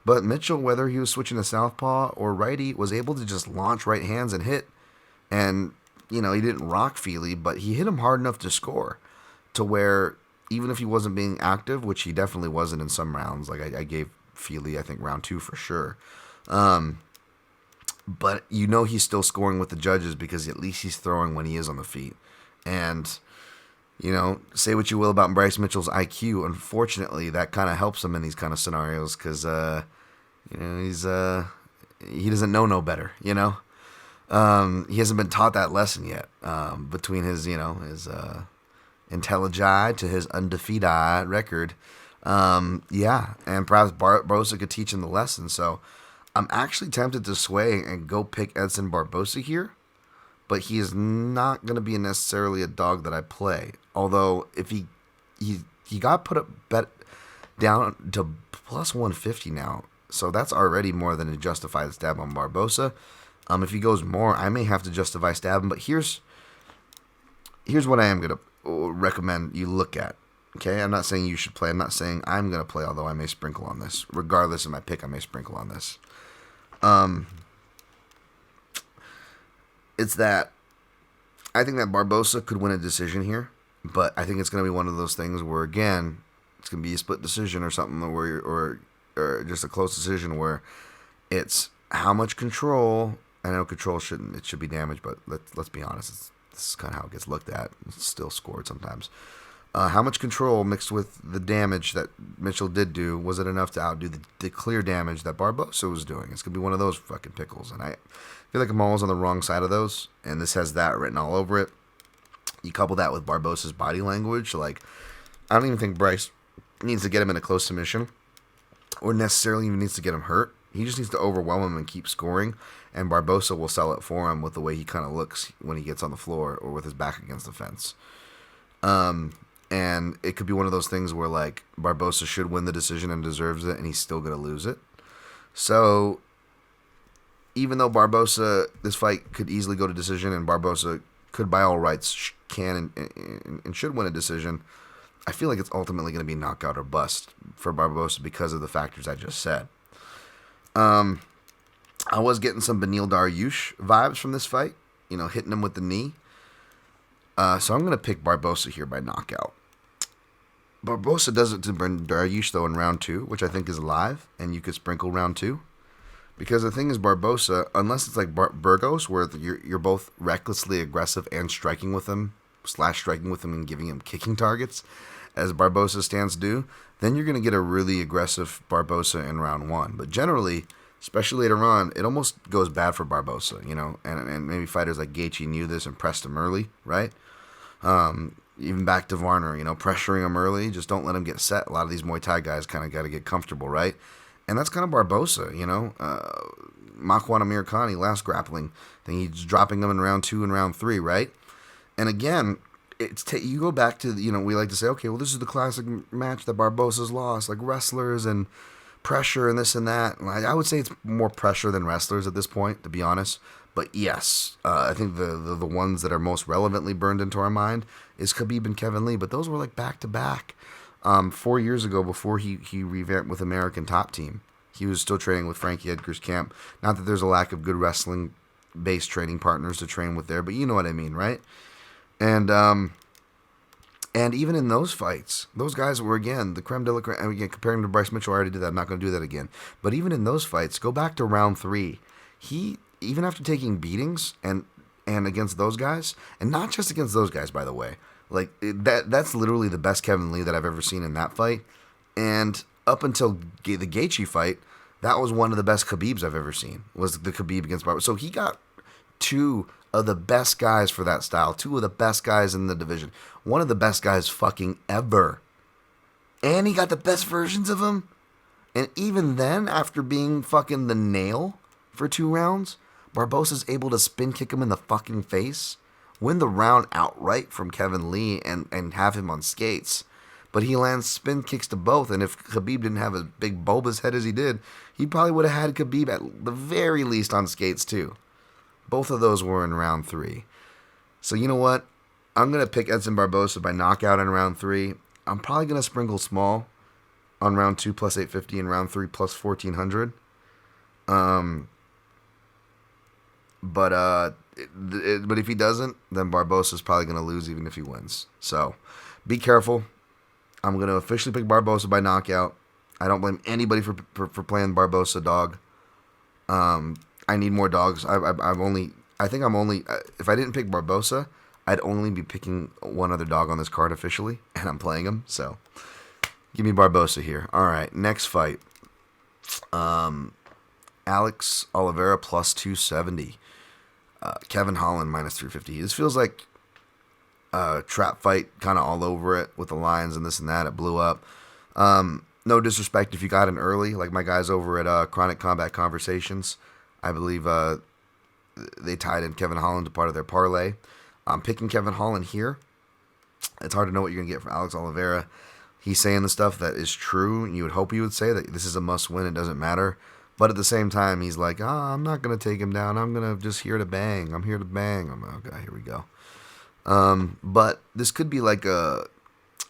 S1: But Mitchell, whether he was switching to southpaw or righty, was able to just launch right hands and hit. And, he didn't rock Fili, but he hit him hard enough to score, to where even if he wasn't being active, which he definitely wasn't in some rounds, like I gave Fili, I think, round 2 for sure. But he's still scoring with the judges because at least he's throwing when he is on the feet. And, say what you will about Bryce Mitchell's IQ. Unfortunately, that kind of helps him in these kind of scenarios because, he doesn't know no better, He hasn't been taught that lesson yet, between his IntelliGI to his undefeated record. And perhaps Barbosa could teach him the lesson. So I'm actually tempted to sway and go pick Edson Barbosa here, but he is not going to be necessarily a dog that I play. Although if he got put up bet down to plus 150 now, so that's already more than a justified stab on Barbosa. If he goes more, I may have to justify stab him. But here's what I am going to recommend you look at. Okay, I'm not saying you should play. I'm not saying I'm going to play, although I may sprinkle on this. Regardless of my pick, I may sprinkle on this. It's that I think that Barbosa could win a decision here, but I think it's going to be one of those things where, again, it's going to be a split decision or something, or just a close decision where it's how much control. I know control should be damaged, but let's be honest, this is kind of how it gets looked at. It's still scored sometimes. How much control mixed with the damage that Mitchell did do, was it enough to outdo the clear damage that Barbosa was doing? It's going to be one of those fucking pickles. And I feel like I'm always on the wrong side of those, and this has that written all over it. You couple that with Barbosa's body language, like, I don't even think Bryce needs to get him in a close submission, or necessarily even needs to get him hurt. He just needs to overwhelm him and keep scoring, and Barbosa will sell it for him with the way he kind of looks when he gets on the floor or with his back against the fence. And it could be one of those things where, like, Barbosa should win the decision and deserves it, and he's still going to lose it. So, even though this fight could easily go to decision, and Barbosa could, by all rights, can and should win a decision, I feel like it's ultimately going to be knockout or bust for Barbosa because of the factors I just said. I was getting some Beneil Dariush vibes from this fight, hitting him with the knee. So I'm going to pick Barbosa here by knockout. Barbosa does it to Dariush, though, in round 2, which I think is live, and you could sprinkle round 2. Because the thing is, Barbosa, unless it's like Burgos, where you're both recklessly aggressive and striking with him, /striking with him and giving him kicking targets, as Barbosa stands do, then you're going to get a really aggressive Barbosa in round 1. But generally, especially later on, it almost goes bad for Barbosa, and maybe fighters like Gaethje knew this and pressed him early, right? Even back to Varner, pressuring him early, just don't let him get set. A lot of these Muay Thai guys kind of got to get comfortable, right? And that's kind of Barbosa, Makwan Amirkhani, last grappling thing, he's dropping him in round 2 and round 3, right? And again, you go back to, we like to say, okay, well, this is the classic match that Barbosa's lost, like wrestlers and pressure and this and that. I would say it's more pressure than wrestlers at this point, to be honest. But yes, I think the ones that are most relevantly burned into our mind is Khabib and Kevin Lee. But those were like back-to-back. 4 years ago, before he revamped with American Top Team, he was still training with Frankie Edgar's camp. Not that there's a lack of good wrestling-based training partners to train with there, but you know what I mean, right? And And even in those fights, those guys were, again, the creme de la creme. And again, comparing to Bryce Mitchell, I already did that. I'm not going to do that again. But even in those fights, go back to round 3. He, even after taking beatings and against those guys, and not just against those guys, by the way, like that's literally the best Kevin Lee that I've ever seen in that fight. And up until the Gaethje fight, that was one of the best Khabibs I've ever seen, was the Khabib against Barboza. So he got 2 of the best guys for that style, 2 of the best guys in the division, one of the best guys fucking ever. And he got the best versions of him. And even then, after being fucking the nail for 2 rounds, Barboza's able to spin kick him in the fucking face, win the round outright from Kevin Lee, and have him on skates. But he lands spin kicks to both, and if Khabib didn't have as big bulbous head as he did, he probably would have had Khabib at the very least on skates too. Both of those were in round 3. So you know what? I'm going to pick Edson Barboza by knockout in round 3. I'm probably going to sprinkle small on round 2 plus 850 and round 3 plus 1400. But if he doesn't, then Barboza's probably going to lose even if he wins. So be careful. I'm going to officially pick Barboza by knockout. I don't blame anybody for playing Barboza dog. I need more dogs. I think I'm only, if I didn't pick Barboza, I'd only be picking one other dog on this card officially, and I'm playing him. So give me Barboza here. All right, next fight. Alex Oliveira plus 270. Kevin Holland minus 350. This feels like a trap fight, kind of all over it with the lines and this and that. It blew up. No disrespect if you got in early, like my guys over at Chronic Combat Conversations. I believe they tied in Kevin Holland to part of their parlay. I'm picking Kevin Holland here. It's hard to know what you're going to get from Alex Oliveira. He's saying the stuff that is true, and you would hope he would say that this is a must-win, it doesn't matter. But at the same time, he's like, I'm not going to take him down. I'm going to just here to bang. I'm here to bang. I'm like, okay, here we go. But this could be like a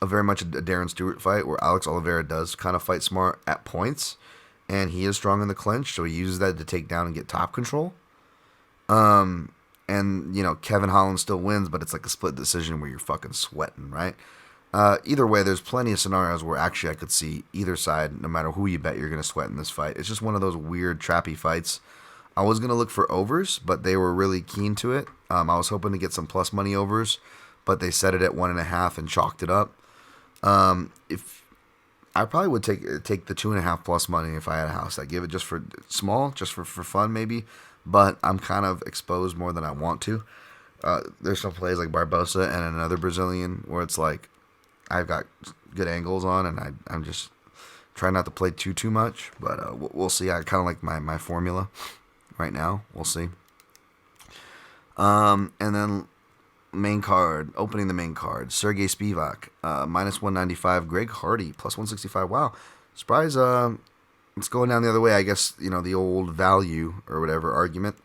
S1: very much a Darren Stewart fight where Alex Oliveira does kind of fight smart at points, and he is strong in the clinch, so he uses that to take down and get top control. And, you know, Kevin Holland still wins, but it's like a split decision where you're fucking sweating, right? Either way, there's plenty of scenarios where actually I could see either side, no matter who you bet, you're going to sweat in this fight. It's just one of those weird, trappy fights. I was going to look for overs, but they were really keen to it. I was hoping to get some plus money overs, but they set it at 1.5 and chalked it up. If I probably would take the 2.5 plus money if I had a house. I'd give it just for small, just for fun maybe, but I'm kind of exposed more than I want to. There's some plays like Barboza and another Brazilian where it's like I've got good angles on, and I'm just trying not to play too much, but we'll see. I kind of like my formula right now. We'll see. And then opening the main card, Sergey Spivak, minus 195, Greg Hardy, plus 165. Wow. Surprise, it's going down the other way. I guess, you know, the old value or whatever argument,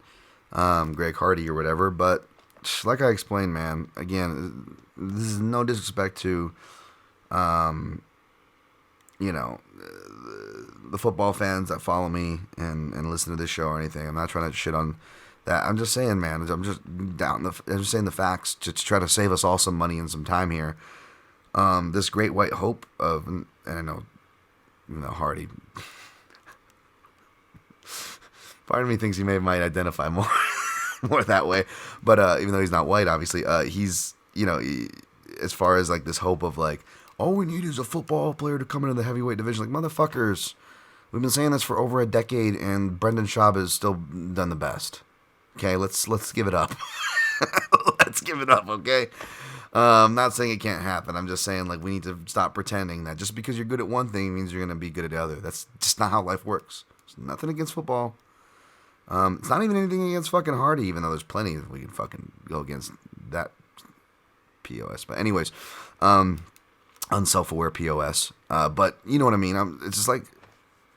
S1: Greg Hardy or whatever. But like I explained, man, again, this is no disrespect to, you know, the football fans that follow me and listen to this show or anything. I'm not trying to shit on that. I'm just saying, man, I'm just saying the facts to try to save us all some money and some time here. This great white hope of, and I know, you know, Hardy, part of me thinks he might identify more that way, but even though he's not white, obviously, he's, you know, as far as like this hope of like, all we need is a football player to come into the heavyweight division. Like, motherfuckers, we've been saying this for over a decade, and Brendan Schaub has still done the best. Okay, let's give it up. Let's give it up, okay? I'm not saying it can't happen. I'm just saying, like, we need to stop pretending that just because you're good at one thing means you're going to be good at the other. That's just not how life works. It's nothing against football. It's not even anything against fucking Hardy, even though there's plenty we can fucking go against that POS. But anyways, unself-aware POS. But you know what I mean. It's just like,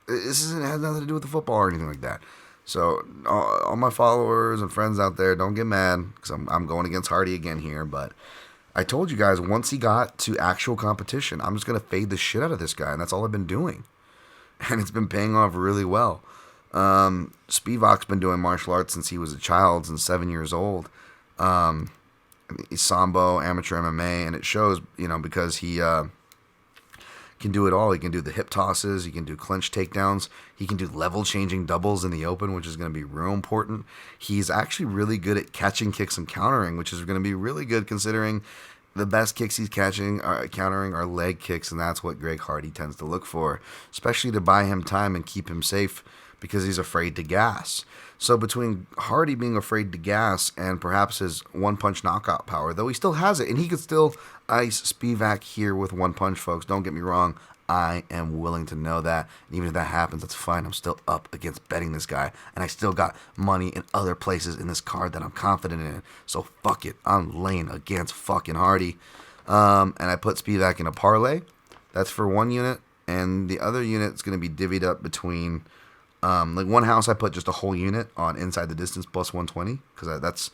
S1: this has nothing to do with the football or anything like that. So all my followers and friends out there, don't get mad because I'm going against Hardy again here. But I told you guys, once he got to actual competition, I'm just going to fade the shit out of this guy. And that's all I've been doing. And it's been paying off really well. Spivak's been doing martial arts since he was a child, since 7 years old. He's Sambo, amateur MMA, and it shows, because he can do it all. He can do the hip tosses. He can do clinch takedowns. He can do level-changing doubles in the open, which is going to be real important. He's actually really good at catching kicks and countering, which is going to be really good considering the best kicks he's countering are leg kicks, and that's what Greg Hardy tends to look for, especially to buy him time and keep him safe because he's afraid to gas. So between Hardy being afraid to gas and perhaps his one-punch knockout power, though he still has it, and he could still ice Spivak here with one punch, folks. Don't get me wrong. I am willing to know that. And even if that happens, that's fine. I'm still up against betting this guy. And I still got money in other places in this card that I'm confident in. So fuck it. I'm laying against fucking Hardy. And I put Spivak in a parlay. That's for one unit. And the other unit is going to be divvied up between... one house I put just a whole unit on inside the distance plus 120. Because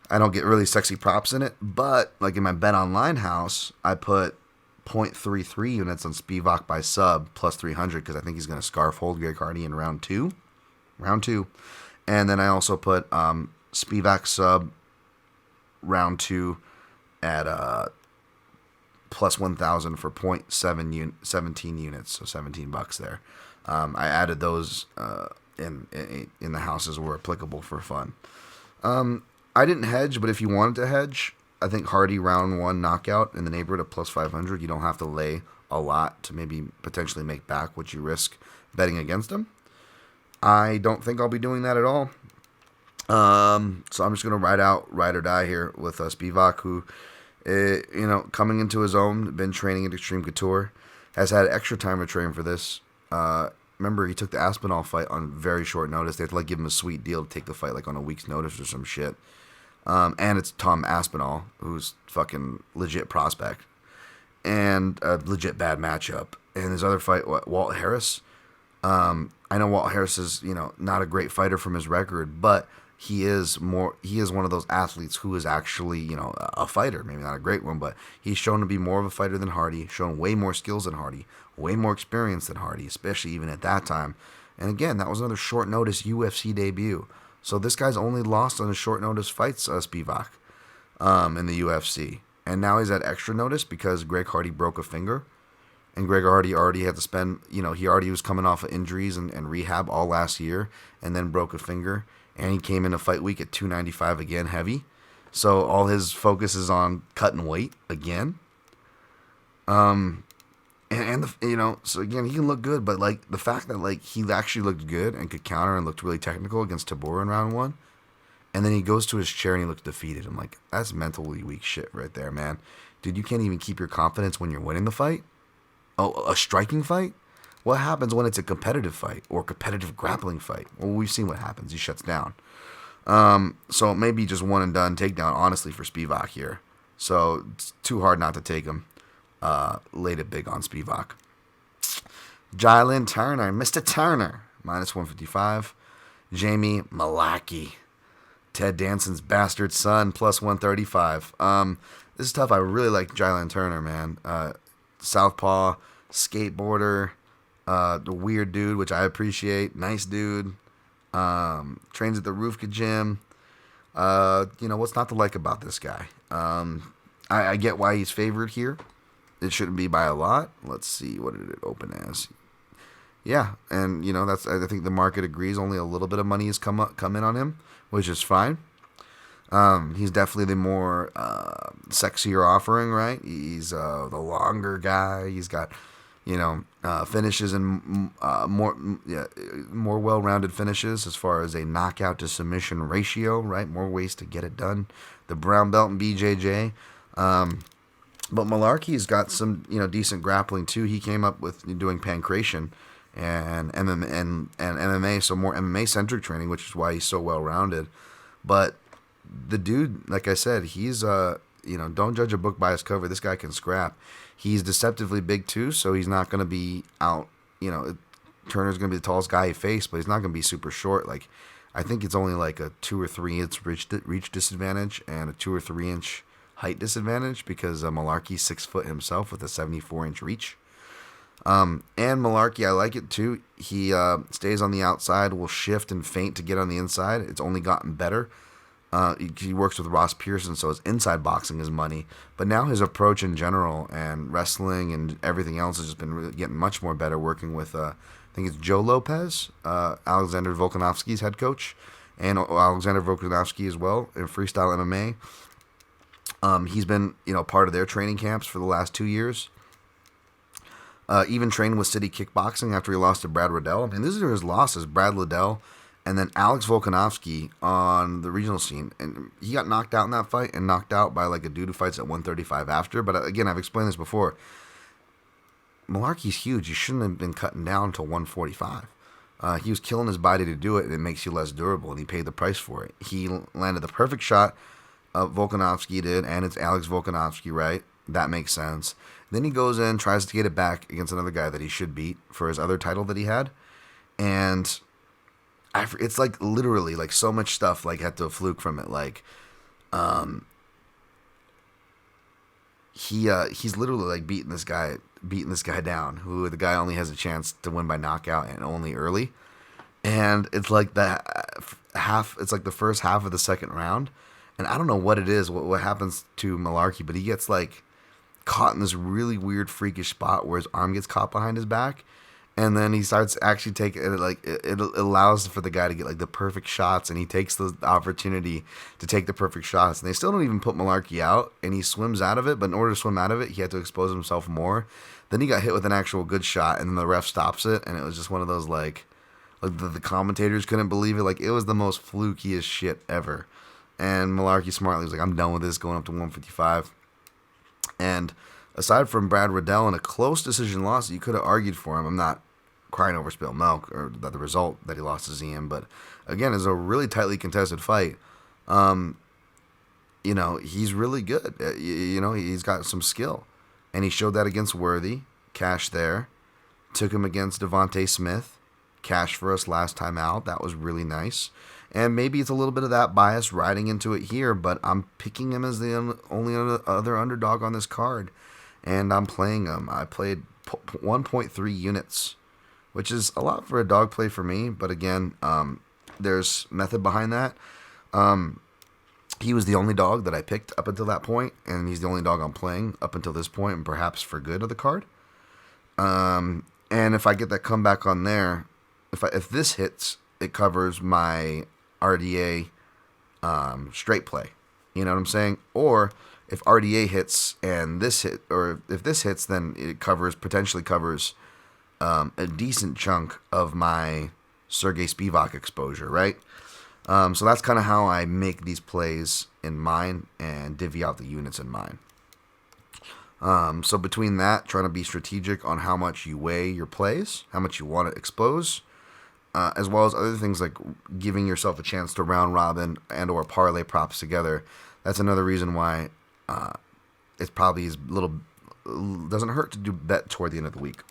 S1: I don't get really sexy props in it. But like in my Bet Online house, I put 0.33 units on Spivak by sub plus 300 because I think he's going to scarf hold Greg Hardy in round two. And then I also put Spivak sub round 2 at plus 1,000 for 17 units, so $17 there. I added those in the houses where applicable for fun. I didn't hedge, but if you wanted to hedge, I think Hardy round 1 knockout in the neighborhood of plus 500. You don't have to lay a lot to maybe potentially make back what you risk betting against him. I don't think I'll be doing that at all. So I'm just going to ride or die here with Spivak, who, coming into his own, been training at Extreme Couture, has had extra time to train for this. Remember, he took the Aspinall fight on very short notice. They had to give him a sweet deal to take the fight on a week's notice or some shit. And it's Tom Aspinall, who's fucking legit prospect. And a legit bad matchup. And his other fight, Walt Harris. I know Walt Harris is, not a great fighter from his record, but he is one of those athletes who is actually, a fighter. Maybe not a great one, but he's shown to be more of a fighter than Hardy, shown way more skills than Hardy, way more experience than Hardy, especially even at that time. And again, that was another short notice UFC debut. So this guy's only lost on his short notice fights, Spivak, in the UFC. And now he's at extra notice because Greg Hardy broke a finger. And Greg Hardy already had to spend, he already was coming off of injuries and rehab all last year and then broke a finger. And he came into fight week at 295 again, heavy. So all his focus is on cutting weight again. So again, he can look good, but the fact that he actually looked good and could counter and looked really technical against Tabor in round 1, and then he goes to his chair and he looks defeated. I'm like, that's mentally weak shit right there, man. Dude, you can't even keep your confidence when you're winning the fight. Oh, a striking fight? What happens when it's a competitive fight or competitive grappling fight? Well, we've seen what happens. He shuts down. So maybe just one and done takedown, honestly, for Spivak here. So it's too hard not to take him. Laid it big on Spivak. Jalen Turner, Mr. Turner, minus 155. Jamie Malaki, Ted Danson's bastard son, plus 135. This is tough. I really like Jalen Turner, man. Southpaw, skateboarder, the weird dude, which I appreciate. Nice dude. Trains at the Rufka gym. What's not to like about this guy? I get why he's favored here. It shouldn't be by a lot. Let's see, what did it open as? Yeah, and I think the market agrees. Only a little bit of money has come in on him, which is fine. He's definitely the more sexier offering, right? He's the longer guy. He's got finishes and more well-rounded finishes as far as a knockout to submission ratio, right? More ways to get it done. The brown belt and BJJ. But Malarkey's got some, decent grappling too. He came up with doing pancration and MMA, so more MMA-centric training, which is why he's so well-rounded. But the dude, like I said, he's, don't judge a book by its cover. This guy can scrap. He's deceptively big too, so he's not going to be out, Turner's going to be the tallest guy he faced, but he's not going to be super short. I think it's only a 2 or 3 inch reach disadvantage and a 2 or 3 inch height disadvantage because Malarkey's 6 foot himself with a 74-inch reach. And Malarkey, I like it too. He stays on the outside, will shift and feint to get on the inside. It's only gotten better. He works with Ross Pearson, so his inside boxing is money. But now his approach in general and wrestling and everything else has just been really getting much more better. Working with, I think it's Joe Lopez, Alexander Volkanovski's head coach, and Alexander Volkanovski as well in freestyle MMA. He's been part of their training camps for the last 2 years. Even trained with City Kickboxing after he lost to Brad Riddell. I mean, these are his losses: Brad Liddell, and then Alex Volkanovski on the regional scene. And he got knocked out in that fight and knocked out by like a dude who fights at 135 after. But again, I've explained this before. Malarkey's huge. You shouldn't have been cutting down until 145. He was killing his body to do it, and it makes you less durable, and he paid the price for it. He landed the perfect shot, Volkanovski did, and it's Alex Volkanovski, right? That makes sense. Then he goes in, tries to get it back against another guy that he should beat for his other title that he had. And it's like literally like so much stuff like had to fluke from it. Like, he's literally like beating this guy down, who the guy only has a chance to win by knockout and only early. And it's like it's like the first half of the second round. And I don't know what it is, what happens to Malarkey, but he gets like caught in this really weird freakish spot where his arm gets caught behind his back, and then he starts actually taking it, like it allows for the guy to get like the perfect shots, and he takes the opportunity to take the perfect shots, and they still don't even put Malarkey out, and he swims out of it. But in order to swim out of it, he had to expose himself more. Then he got hit with an actual good shot, and then the ref stops it, and it was just one of those like the commentators couldn't believe it. Like, it was the most flukiest shit ever. And Malarkey smartly was like, I'm done with this, going up to 155. And aside from Brad Riddell in a close decision loss, you could have argued for him. I'm not crying over spilled milk or the result that he lost to Ziam, but again, it's a really tightly contested fight. He's really good. He's got some skill, and he showed that against Worthy. Cash there. Took him against Devontae Smith. Cash for us last time out. That was really nice. And maybe it's a little bit of that bias riding into it here, but I'm picking him as the only other underdog on this card, and I'm playing him. I played 1.3 units, which is a lot for a dog play for me, but again, there's method behind that. He was the only dog that I picked up until that point, and he's the only dog I'm playing up until this point, and perhaps for good of the card. And if I get that comeback on there, if this hits, it covers my RDA straight play. You know what I'm saying? Or if RDA hits and this hit, or if this hits, then it potentially covers a decent chunk of my Sergey Spivak exposure, right? So that's kind of how I make these plays in mine and divvy out the units in mine. So between that, trying to be strategic on how much you weigh your plays, how much you want to expose, as well as other things like giving yourself a chance to round robin and or parlay props together. That's another reason why it probably is doesn't hurt to do bet toward the end of the week.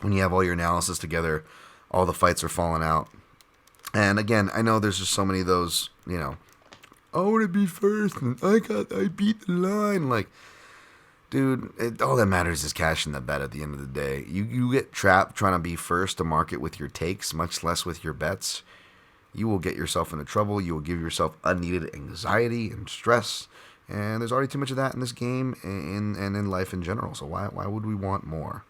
S1: When you have all your analysis together, all the fights are falling out. And again, I know there's just so many of those, I want to be first and I beat the line. Like, dude, all that matters is cashing the bet at the end of the day. You get trapped trying to be first to market with your takes, much less with your bets. You will get yourself into trouble. You will give yourself unneeded anxiety and stress. And there's already too much of that in this game and in life in general. So why would we want more?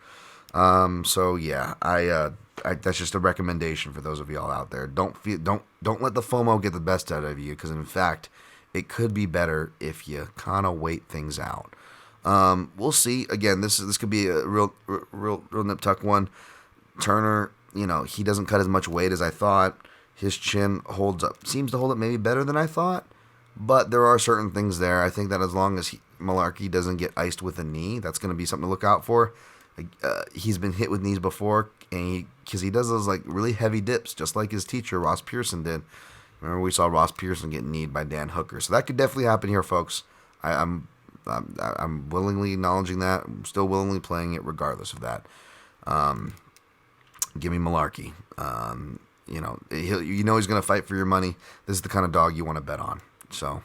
S1: So yeah, I that's just a recommendation for those of y'all out there. Don't let the FOMO get the best out of you, because in fact, it could be better if you kind of wait things out. We'll see. Again, this could be a real nip tuck one. Turner, he doesn't cut as much weight as I thought. His chin seems to hold up maybe better than I thought. But there are certain things there. I think that as long as Malarkey doesn't get iced with a knee, that's going to be something to look out for. He's been hit with knees before, and because he does those like really heavy dips, just like his teacher Ross Pearson did. Remember, we saw Ross Pearson get kneed by Dan Hooker, so that could definitely happen here, folks. I'm willingly acknowledging that. I'm still willingly playing it regardless of that. Give me Malarkey. He's going to fight for your money. This is the kind of dog you want to bet on. So,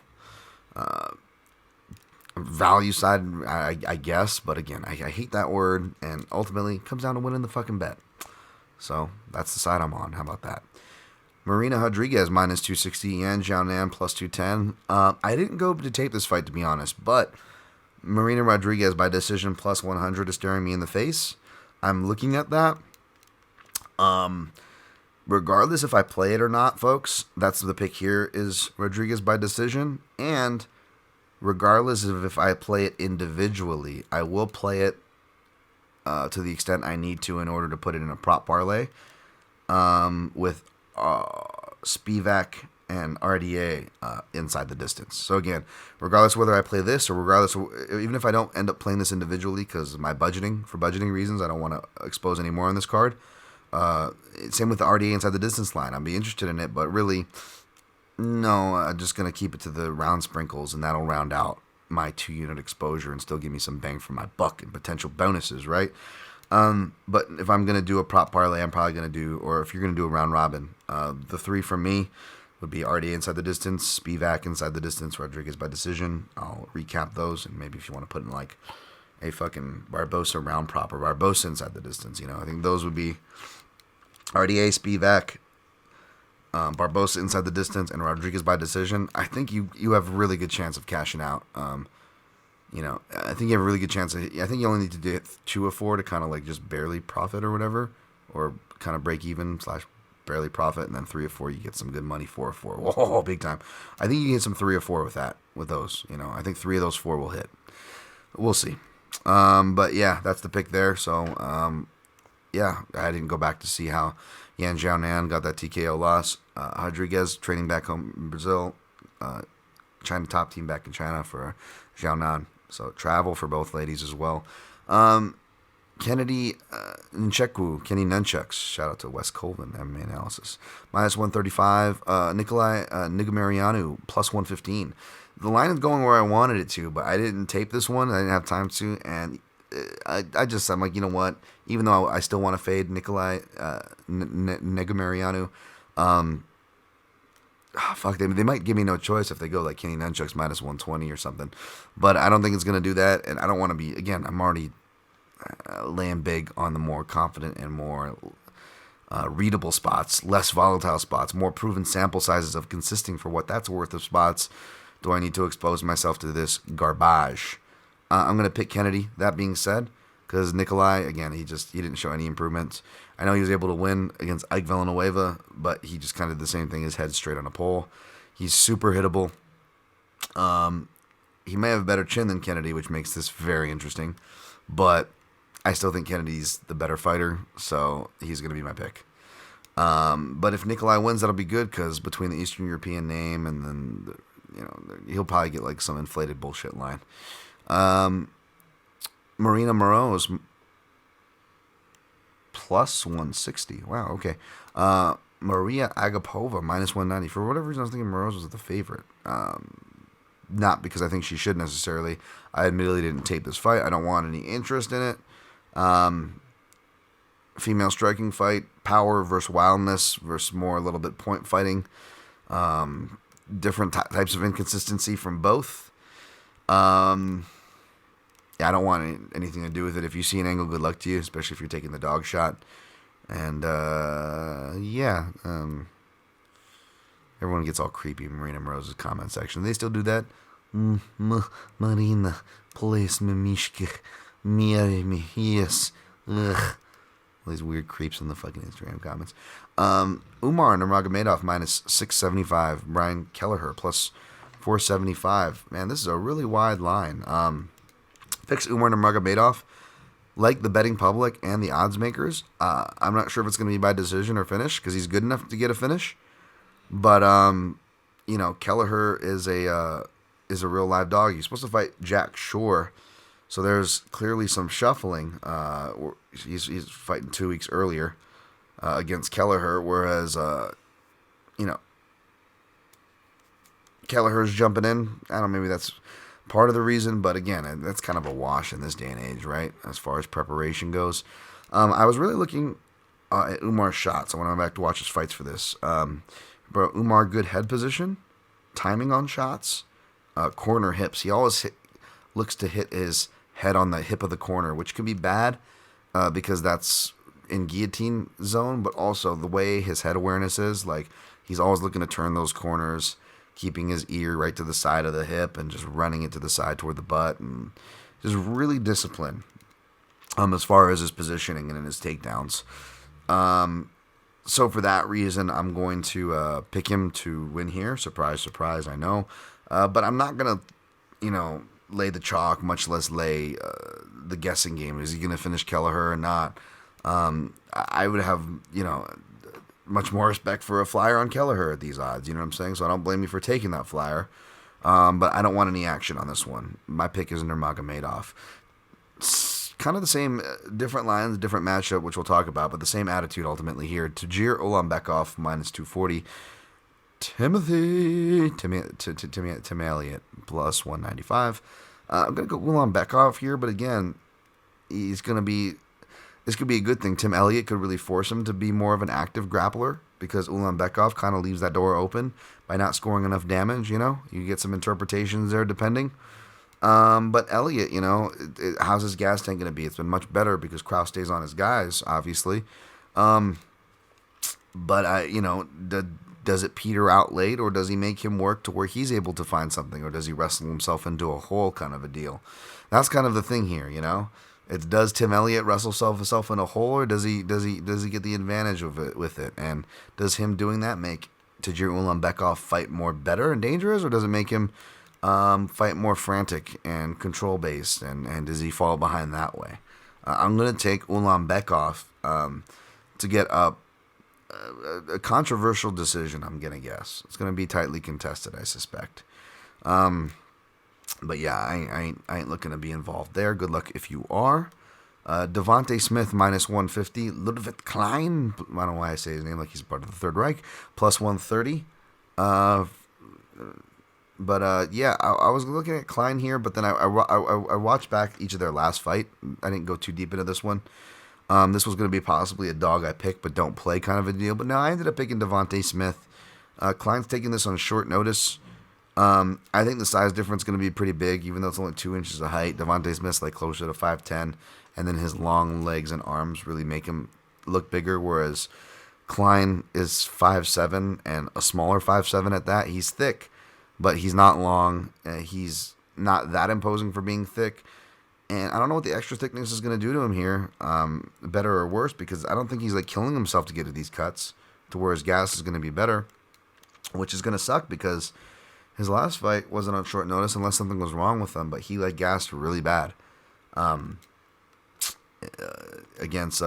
S1: value side, I guess, but again, I hate that word, and ultimately it comes down to winning the fucking bet. So that's the side I'm on. How about that? Marina Rodriguez minus 260, Yan Xiaonan plus 210. I didn't go to tape this fight, to be honest, but Marina Rodriguez by decision plus 100 is staring me in the face. I'm looking at that. Regardless if I play it or not, folks, that's the pick here is Rodriguez by decision. And regardless of if I play it individually, I will play it to the extent I need to in order to put it in a prop parlay with Spivak and RDA inside the distance. So again, regardless whether I play this or regardless, even if I don't end up playing this individually because of my budgeting, for budgeting reasons, I don't want to expose any more on this card. Same with the RDA inside the distance line. I'd be interested in it, but really, no, I'm just going to keep it to the round sprinkles, and that'll round out my 2-unit exposure and still give me some bang for my buck and potential bonuses, right? But if I'm going to do a prop parlay, I'm probably going to do, or if you're going to do a round robin, the 3 from me would be RDA inside the distance, Spivak inside the distance, Rodriguez by decision. I'll recap those, and maybe if you want to put in like a fucking Barbosa round prop or Barbosa inside the distance, I think those would be RDA, Spivak, Barbosa inside the distance, and Rodriguez by decision. I think you have a really good chance of cashing out. I think you have a really good chance. I think you only need to do 2 of 4 to kind of like just barely profit or whatever, or kind of break even / barely profit, and then 3 of 4 you get some good money. 4 of 4, whoa, big time. I think you can get some 3 of 4 with those. I think 3 of those 4 will hit. We'll see. But yeah, that's the pick there. So yeah, I didn't go back to see how Yan Xiaonan got that TKO loss. Rodriguez training back home in Brazil. China top team back in China for Xiaonan. So travel for both ladies as well. Kennedy Kenny Nunchucks. Shout out to Wes Colvin, MMA analysis. Minus 135. Nikolai Nigumarianu plus 115. The line is going where I wanted it to, but I didn't tape this one. I didn't have time to, and I'm like, you know what? Even though I still want to fade Nikolai Nigumarianu, fuck, they might give me no choice if they go like Kenny Nunchucks minus 120 or something. But I don't think it's going to do that, and I don't want to be, again, I'm already laying big on the more confident and more readable spots, less volatile spots, more proven sample sizes of consisting for what that's worth of spots. Do I need to expose myself to this garbage? I'm going to pick Kennedy, that being said, because Nikolai, again, he didn't show any improvements. I know he was able to win against Ike Villanueva, but he just kind of did the same thing, his head straight on a pole. He's super hittable. He may have a better chin than Kennedy, which makes this very interesting, but I still think Kennedy's the better fighter, so he's going to be my pick. But if Nikolai wins, that'll be good, because between the Eastern European name and then, he'll probably get like some inflated bullshit line. Marina Moroz plus 160. Wow, okay. Maria Agapova minus 190. For whatever reason, I was thinking Moroz was the favorite. Not because I think she should necessarily. I admittedly didn't tape this fight. I don't want any interest in it. Female striking fight, power versus wildness versus more a little bit point fighting. Different types of inconsistency from both. Yeah, I don't want anything to do with it. If you see an angle, good luck to you, especially if you're taking the dog shot. And, everyone gets all creepy in Marina Moroz's comment section. They still do that. Marina, please, Mimishka, yes. Ugh. All these weird creeps in the fucking Instagram comments. Umar Nurmagomedov minus 675. Brian Kelleher plus 475. Man, this is a really wide line. Picks Umar Nurmagomedov, like the betting public and the odds makers. I'm not sure if it's going to be by decision or finish because he's good enough to get a finish. But Kelleher is a real live dog. He's supposed to fight Jack Shore, so there's clearly some shuffling. He's fighting 2 weeks earlier against Kelleher, whereas Kelleher's jumping in. I don't know, maybe that's part of the reason, but again, that's kind of a wash in this day and age, right? As far as preparation goes. I was really looking at Umar's shots. I went back to watch his fights for this. But Umar, good head position, timing on shots, corner hips. He always looks to hit his head on the hip of the corner, which can be bad because that's in guillotine zone, but also the way his head awareness is. Like, he's always looking to turn those corners, keeping his ear right to the side of the hip and just running it to the side toward the butt, and just really disciplined as far as his positioning and in his takedowns. So for that reason, I'm going to pick him to win here. Surprise, surprise, I know. But I'm not going to, lay the chalk, much less lay the guessing game. Is he going to finish Kelleher or not? I would have, much more respect for a flyer on Kelleher at these odds. You know what I'm saying? So I don't blame you for taking that flyer. But I don't want any action on this one. My pick is Nurmagomedov. Kind of the same, different lines, different matchup, which we'll talk about, but the same attitude ultimately here. Tajir Ulanbekov, minus 240. Tim Elliott, plus 195. I'm going to go Ulanbekov here, but again, this could be a good thing. Tim Elliott could really force him to be more of an active grappler, because Ulanbekov kind of leaves that door open by not scoring enough damage, You get some interpretations there depending. But Elliott, how's his gas tank going to be? It's been much better because Krause stays on his guys, obviously. But does it peter out late, or does he make him work to where he's able to find something, or does he wrestle himself into a hole kind of a deal? That's kind of the thing here, It's, does Tim Elliott wrestle himself in a hole, or does he get the advantage of it with it? And does him doing that make Tajir Ulanbekov fight more better and dangerous, or does it make him fight more frantic and control based, and does he fall behind that way? I'm going to take Ulanbekov to get up a controversial decision. I'm going to guess it's going to be tightly contested, I suspect. But yeah, I ain't looking to be involved there. Good luck if you are. Devontae Smith, minus 150. Ludwig Klein, I don't know why I say his name like he's part of the Third Reich, plus 130. But yeah, I was looking at Klein here, but then I watched back each of their last fight. I didn't go too deep into this one. This was going to be possibly a dog I pick but don't play kind of a deal. But no, I ended up picking Devontae Smith. Klein's taking this on short notice. I think the size difference is going to be pretty big, even though it's only 2 inches of height. Devontae Smith's like closer to 5'10", and then his long legs and arms really make him look bigger, whereas Klein is 5'7", and a smaller 5'7" at that. He's thick, but he's not long. He's not that imposing for being thick. And I don't know what the extra thickness is going to do to him here, better or worse, because I don't think he's like killing himself to get to these cuts, to where his gas is going to be better, which is going to suck because his last fight wasn't on short notice unless something was wrong with him, but he like gassed really bad against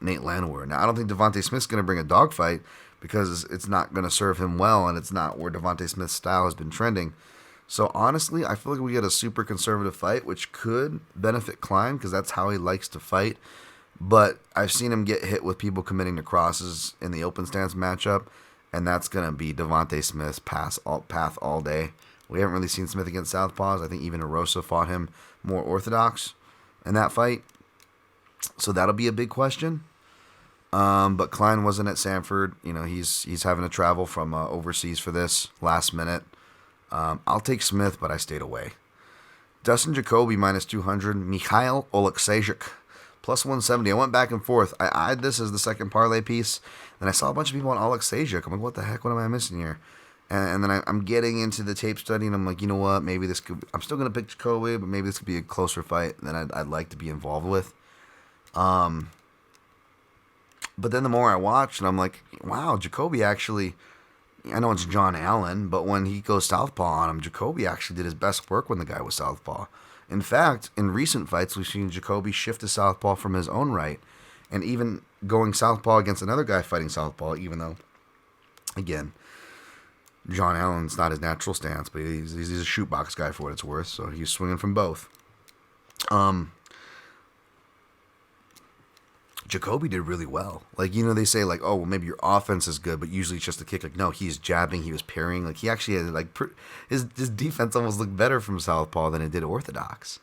S1: Nate Landwehr. Now, I don't think Devontae Smith's going to bring a dogfight because it's not going to serve him well, and it's not where Devontae Smith's style has been trending. So honestly, I feel like we get a super conservative fight, which could benefit Klein because that's how he likes to fight. But I've seen him get hit with people committing to crosses in the open stance matchup, and that's going to be Devontae Smith's path all day. We haven't really seen Smith against southpaws. I think even Erosa fought him more orthodox in that fight. So that'll be a big question. But Klein wasn't at Sanford. He's having to travel from overseas for this last minute. I'll take Smith, but I stayed away. Dustin Jacoby, minus 200. Mikhail Oleksiejczuk, plus 170. I went back and forth. I eyed this as the second parlay piece, and I saw a bunch of people on Oleksiejczuk. I'm like, what the heck? What am I missing here? And then I'm getting into the tape study, and I'm like, you know what? Maybe this could... I'm still going to pick Jacoby, but maybe this could be a closer fight than I'd like to be involved with. But then the more I watched, and I'm like, wow, Jacoby actually... I know it's John Allen, but when he goes southpaw on him, Jacoby actually did his best work when the guy was southpaw. In fact, in recent fights, we've seen Jacoby shift to southpaw from his own right, and even going southpaw against another guy fighting southpaw, even though, again, John Allen's not his natural stance, but he's a shootbox guy for what it's worth, so he's swinging from both. Jacoby did really well. Like, they say, like, oh, well, maybe your offense is good, but usually it's just a kick. Like, no, he's jabbing, he was parrying. Like, he actually had, like, his defense almost looked better from southpaw than it did orthodox.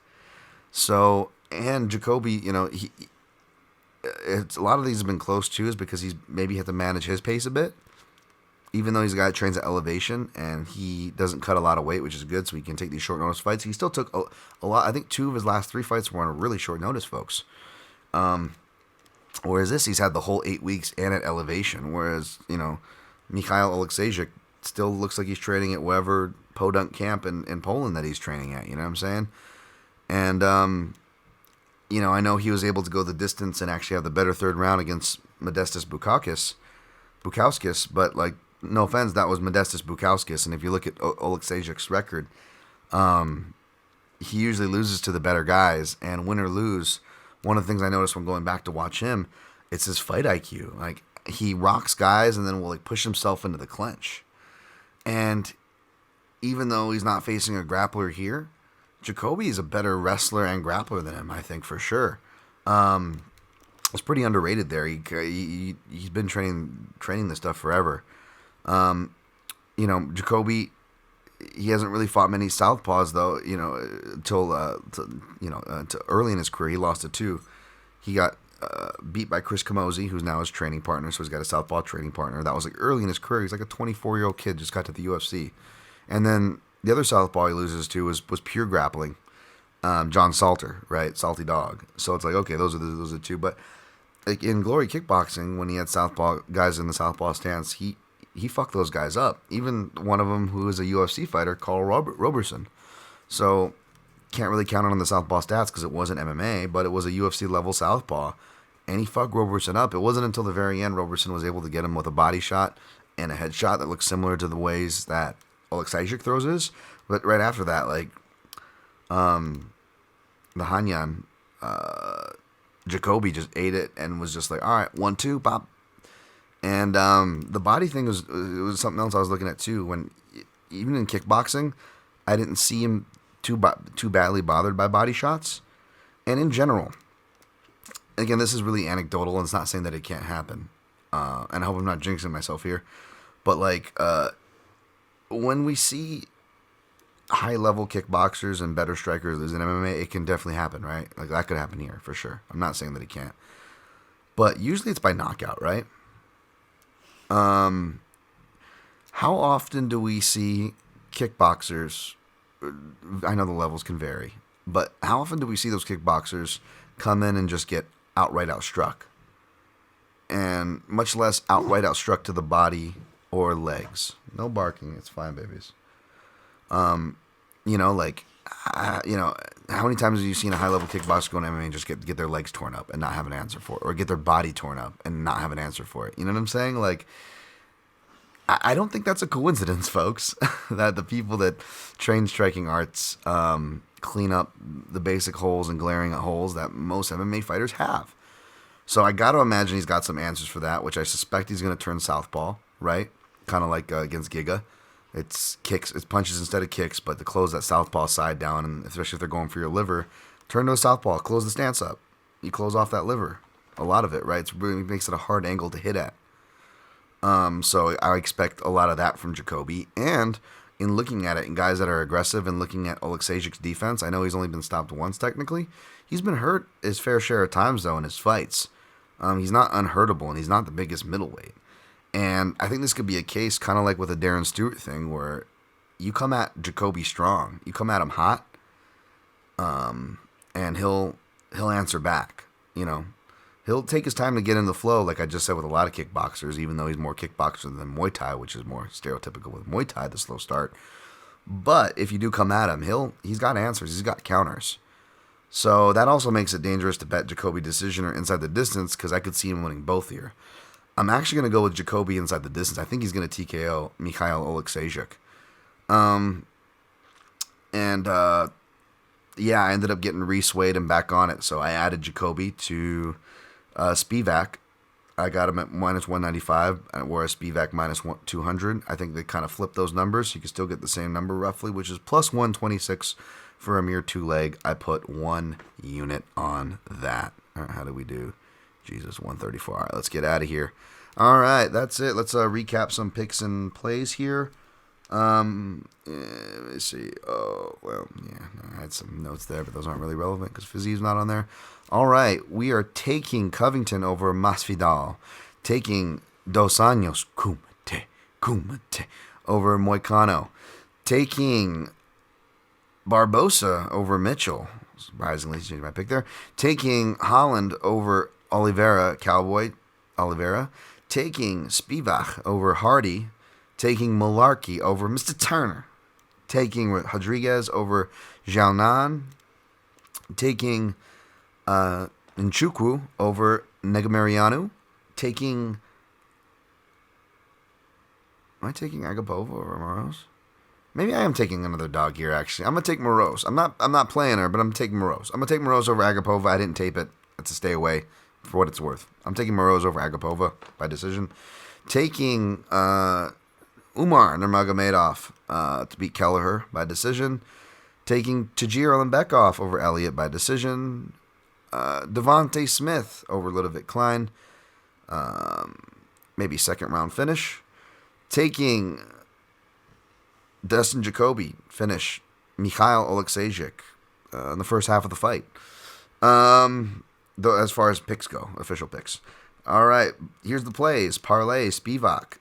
S1: So, and Jacoby, it's a lot of these have been close, too, is because he's maybe had to manage his pace a bit. Even though he's a guy that trains at elevation, and he doesn't cut a lot of weight, which is good, so he can take these short notice fights. He still took a lot. I think 2 of his last 3 fights were on a really short notice, folks. Whereas this, he's had the whole 8 weeks and at elevation. Whereas, Mikhail Oleksiejczuk still looks like he's training at whatever podunk camp in Poland that he's training at. You know what I'm saying? And, I know he was able to go the distance and actually have the better third round against Modestas Bukauskas, but, like, no offense, that was Modestas Bukauskas. And if you look at Oleksiejczuk's record, he usually loses to the better guys. And win or lose, one of the things I noticed when going back to watch him, it's his fight IQ. Like, he rocks guys and then will, like, push himself into the clinch. And even though he's not facing a grappler here, Jacoby is a better wrestler and grappler than him, I think, for sure. It's pretty underrated there. He's been training this stuff forever. Jacoby, he hasn't really fought many southpaws though. Until early in his career, he lost to 2. He got beat by Chris Camozzi, who's now his training partner. So he's got a southpaw training partner. That was like early in his career. He's like a 24-year-old kid, just got to the UFC, and then the other southpaw he loses to was pure grappling. John Salter, right? Salty Dog. So it's like, okay, those are the 2. But like in Glory Kickboxing, when he had southpaw guys in the southpaw stance, he fucked those guys up. Even one of them who is a UFC fighter, Carl Roberson. So can't really count on the southpaw stats because it wasn't MMA, but it was a UFC level southpaw, and he fucked Roberson up. It wasn't until the very end Roberson was able to get him with a body shot and a headshot that looked similar to the ways that Oleksiejczuk throws his. But right after that, like, the Hanyan, Jacoby just ate it and was just like, all right, 1-2, pop. And the body thing was something else I was looking at too. When even in kickboxing, I didn't see him too badly bothered by body shots. And in general, again, this is really anecdotal, and it's not saying that it can't happen. And I hope I'm not jinxing myself here, but like when we see high-level kickboxers and better strikers lose in MMA, it can definitely happen, right? Like, that could happen here, for sure. I'm not saying that it can't. But usually it's by knockout, right? How often do we see kickboxers, I know the levels can vary, but how often do we see those kickboxers come in and just get outright outstruck? And much less outright outstruck to the body or legs. No barking, it's fine, babies. How many times have you seen a high-level kickboxer go to MMA and just get their legs torn up and not have an answer for it, or get their body torn up and not have an answer for it? You know what I'm saying? Like, I don't think that's a coincidence, folks, that the people that train striking arts clean up the basic holes and glaring holes that most MMA fighters have. So I got to imagine he's got some answers for that, which I suspect he's going to turn southpaw, right? Kind of like against Giga. It's kicks, it's punches instead of kicks, but to close that southpaw side down, and especially if they're going for your liver, turn to a southpaw, close the stance up. You close off that liver, a lot of it, right? It really makes it a hard angle to hit at. So I expect a lot of that from Jacoby. And in looking at it, and guys that are aggressive and looking at Oleksiejczuk's defense, I know he's only been stopped once technically. He's been hurt his fair share of times, though, in his fights. He's not unhurtable, and he's not the biggest middleweight. And I think this could be a case kind of like with a Darren Stewart thing where you come at Jacoby strong, you come at him hot, and he'll answer back. He'll take his time to get in the flow, like I just said with a lot of kickboxers, even though he's more kickboxer than Muay Thai, which is more stereotypical with Muay Thai, the slow start. But if you do come at him, he's got answers, he's got counters. So that also makes it dangerous to bet Jacoby decision or inside the distance, because I could see him winning both here. I'm actually going to go with Jacoby inside the distance. I think he's going to TKO Mikhail Oleksiejczuk. I ended up getting re-swayed and back on it. So I added Jacoby to Spivak. I got him at minus 195, whereas Spivak minus 200. I think they kind of flipped those numbers. You can still get the same number roughly, which is plus 126 for a mere 2-leg. I put 1 unit on that. All right, how do we do? Jesus, 134. All right, let's get out of here. All right, that's it. Let's recap some picks and plays here. Let's see. Oh, well, yeah, I had some notes there, but those aren't really relevant because Fizzy's not on there. All right, we are taking Covington over Masvidal, taking Dos Anjos Kumite over Moicano, taking Barbosa over Mitchell. Surprisingly, changed my pick there. Taking Holland over Oliveira, taking Spivak over Hardy, taking Malarkey over Mr. Turner, taking Rodriguez over Xiaonan, taking Nchukwu over Negamarianu, taking... Am I taking Agapova over Moros? Maybe I am taking another dog here, actually. I'm going to take Moros. I'm not playing her, but I'm taking Moros. I'm going to take Moros over Agapova. I didn't tape it. It's a stay away for what it's worth. I'm taking Moros over Agapova by decision. Taking Umar Nurmagomedov to beat Kelleher by decision. Taking Tajir Olenbekov over Elliott by decision. Devontae Smith over Ludovic Klein. Maybe second round finish. Taking Dustin Jacoby, finish Mikhail Oleksiejczuk in the first half of the fight. Though as far as picks go, official picks. All right, here's the plays. Parlay, Spivak,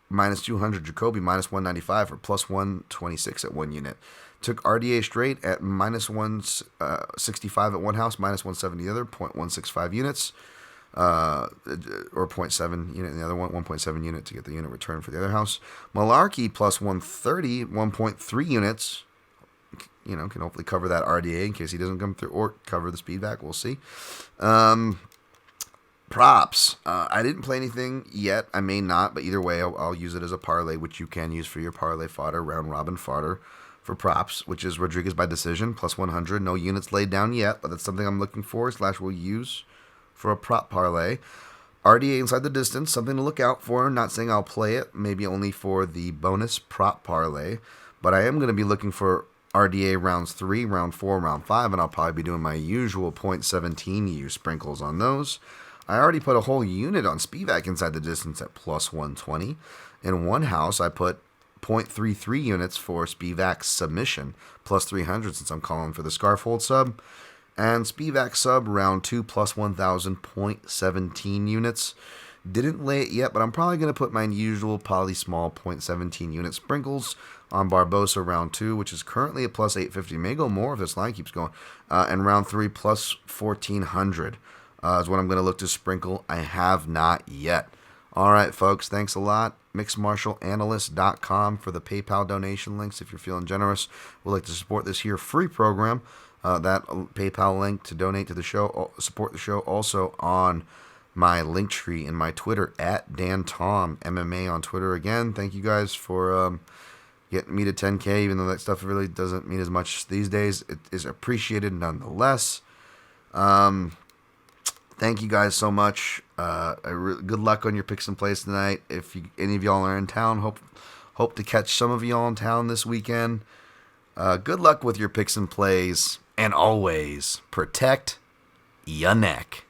S1: minus 200. Jacoby, minus 195 or plus 126 at one unit. Took RDA straight at minus 165 at one house, minus 170 the other, 0.165 units. Or 0.7 unit in the other one, 1.7 unit to get the unit return for the other house. Malarkey plus 130, 1.3 units. Can hopefully cover that RDA in case he doesn't come through, or cover the speed back. We'll see. Props. I didn't play anything yet. I may not, but either way, I'll use it as a parlay, which you can use for your parlay fodder, round robin fodder for props, which is Rodriguez by decision, plus 100. No units laid down yet, but that's something I'm looking for, / will use for a prop parlay. RDA inside the distance, something to look out for. Not saying I'll play it, maybe only for the bonus prop parlay, but I am going to be looking for RDA rounds 3, round 4, round 5, and I'll probably be doing my usual 0.17 U sprinkles on those. I already put a whole unit on Spivak inside the distance at plus 120. In one house, I put 0.33 units for Spivak's submission, plus 300 since I'm calling for the scarf hold sub. And Spivak sub round 2 plus 1,000, 0.17 units. Didn't lay it yet, but I'm probably going to put my usual poly small 0.17 unit sprinkles on Barbosa round 2, which is currently at plus 850. May go more if this line keeps going. And round 3 plus 1,400 is what I'm going to look to sprinkle. I have not yet. All right, folks, thanks a lot. MixedMartialAnalyst.com for the PayPal donation links if you're feeling generous. We'd like to support this here free program. That PayPal link to donate to the show, support the show, also on my link tree in my Twitter at DanTom MMA on Twitter. Again, thank you guys for getting me to 10K, even though that stuff really doesn't mean as much these days. It is appreciated nonetheless. Thank you guys so much. Good luck on your picks and plays tonight. If any of y'all are in town, hope to catch some of y'all in town this weekend. Good luck with your picks and plays. And always, protect your neck.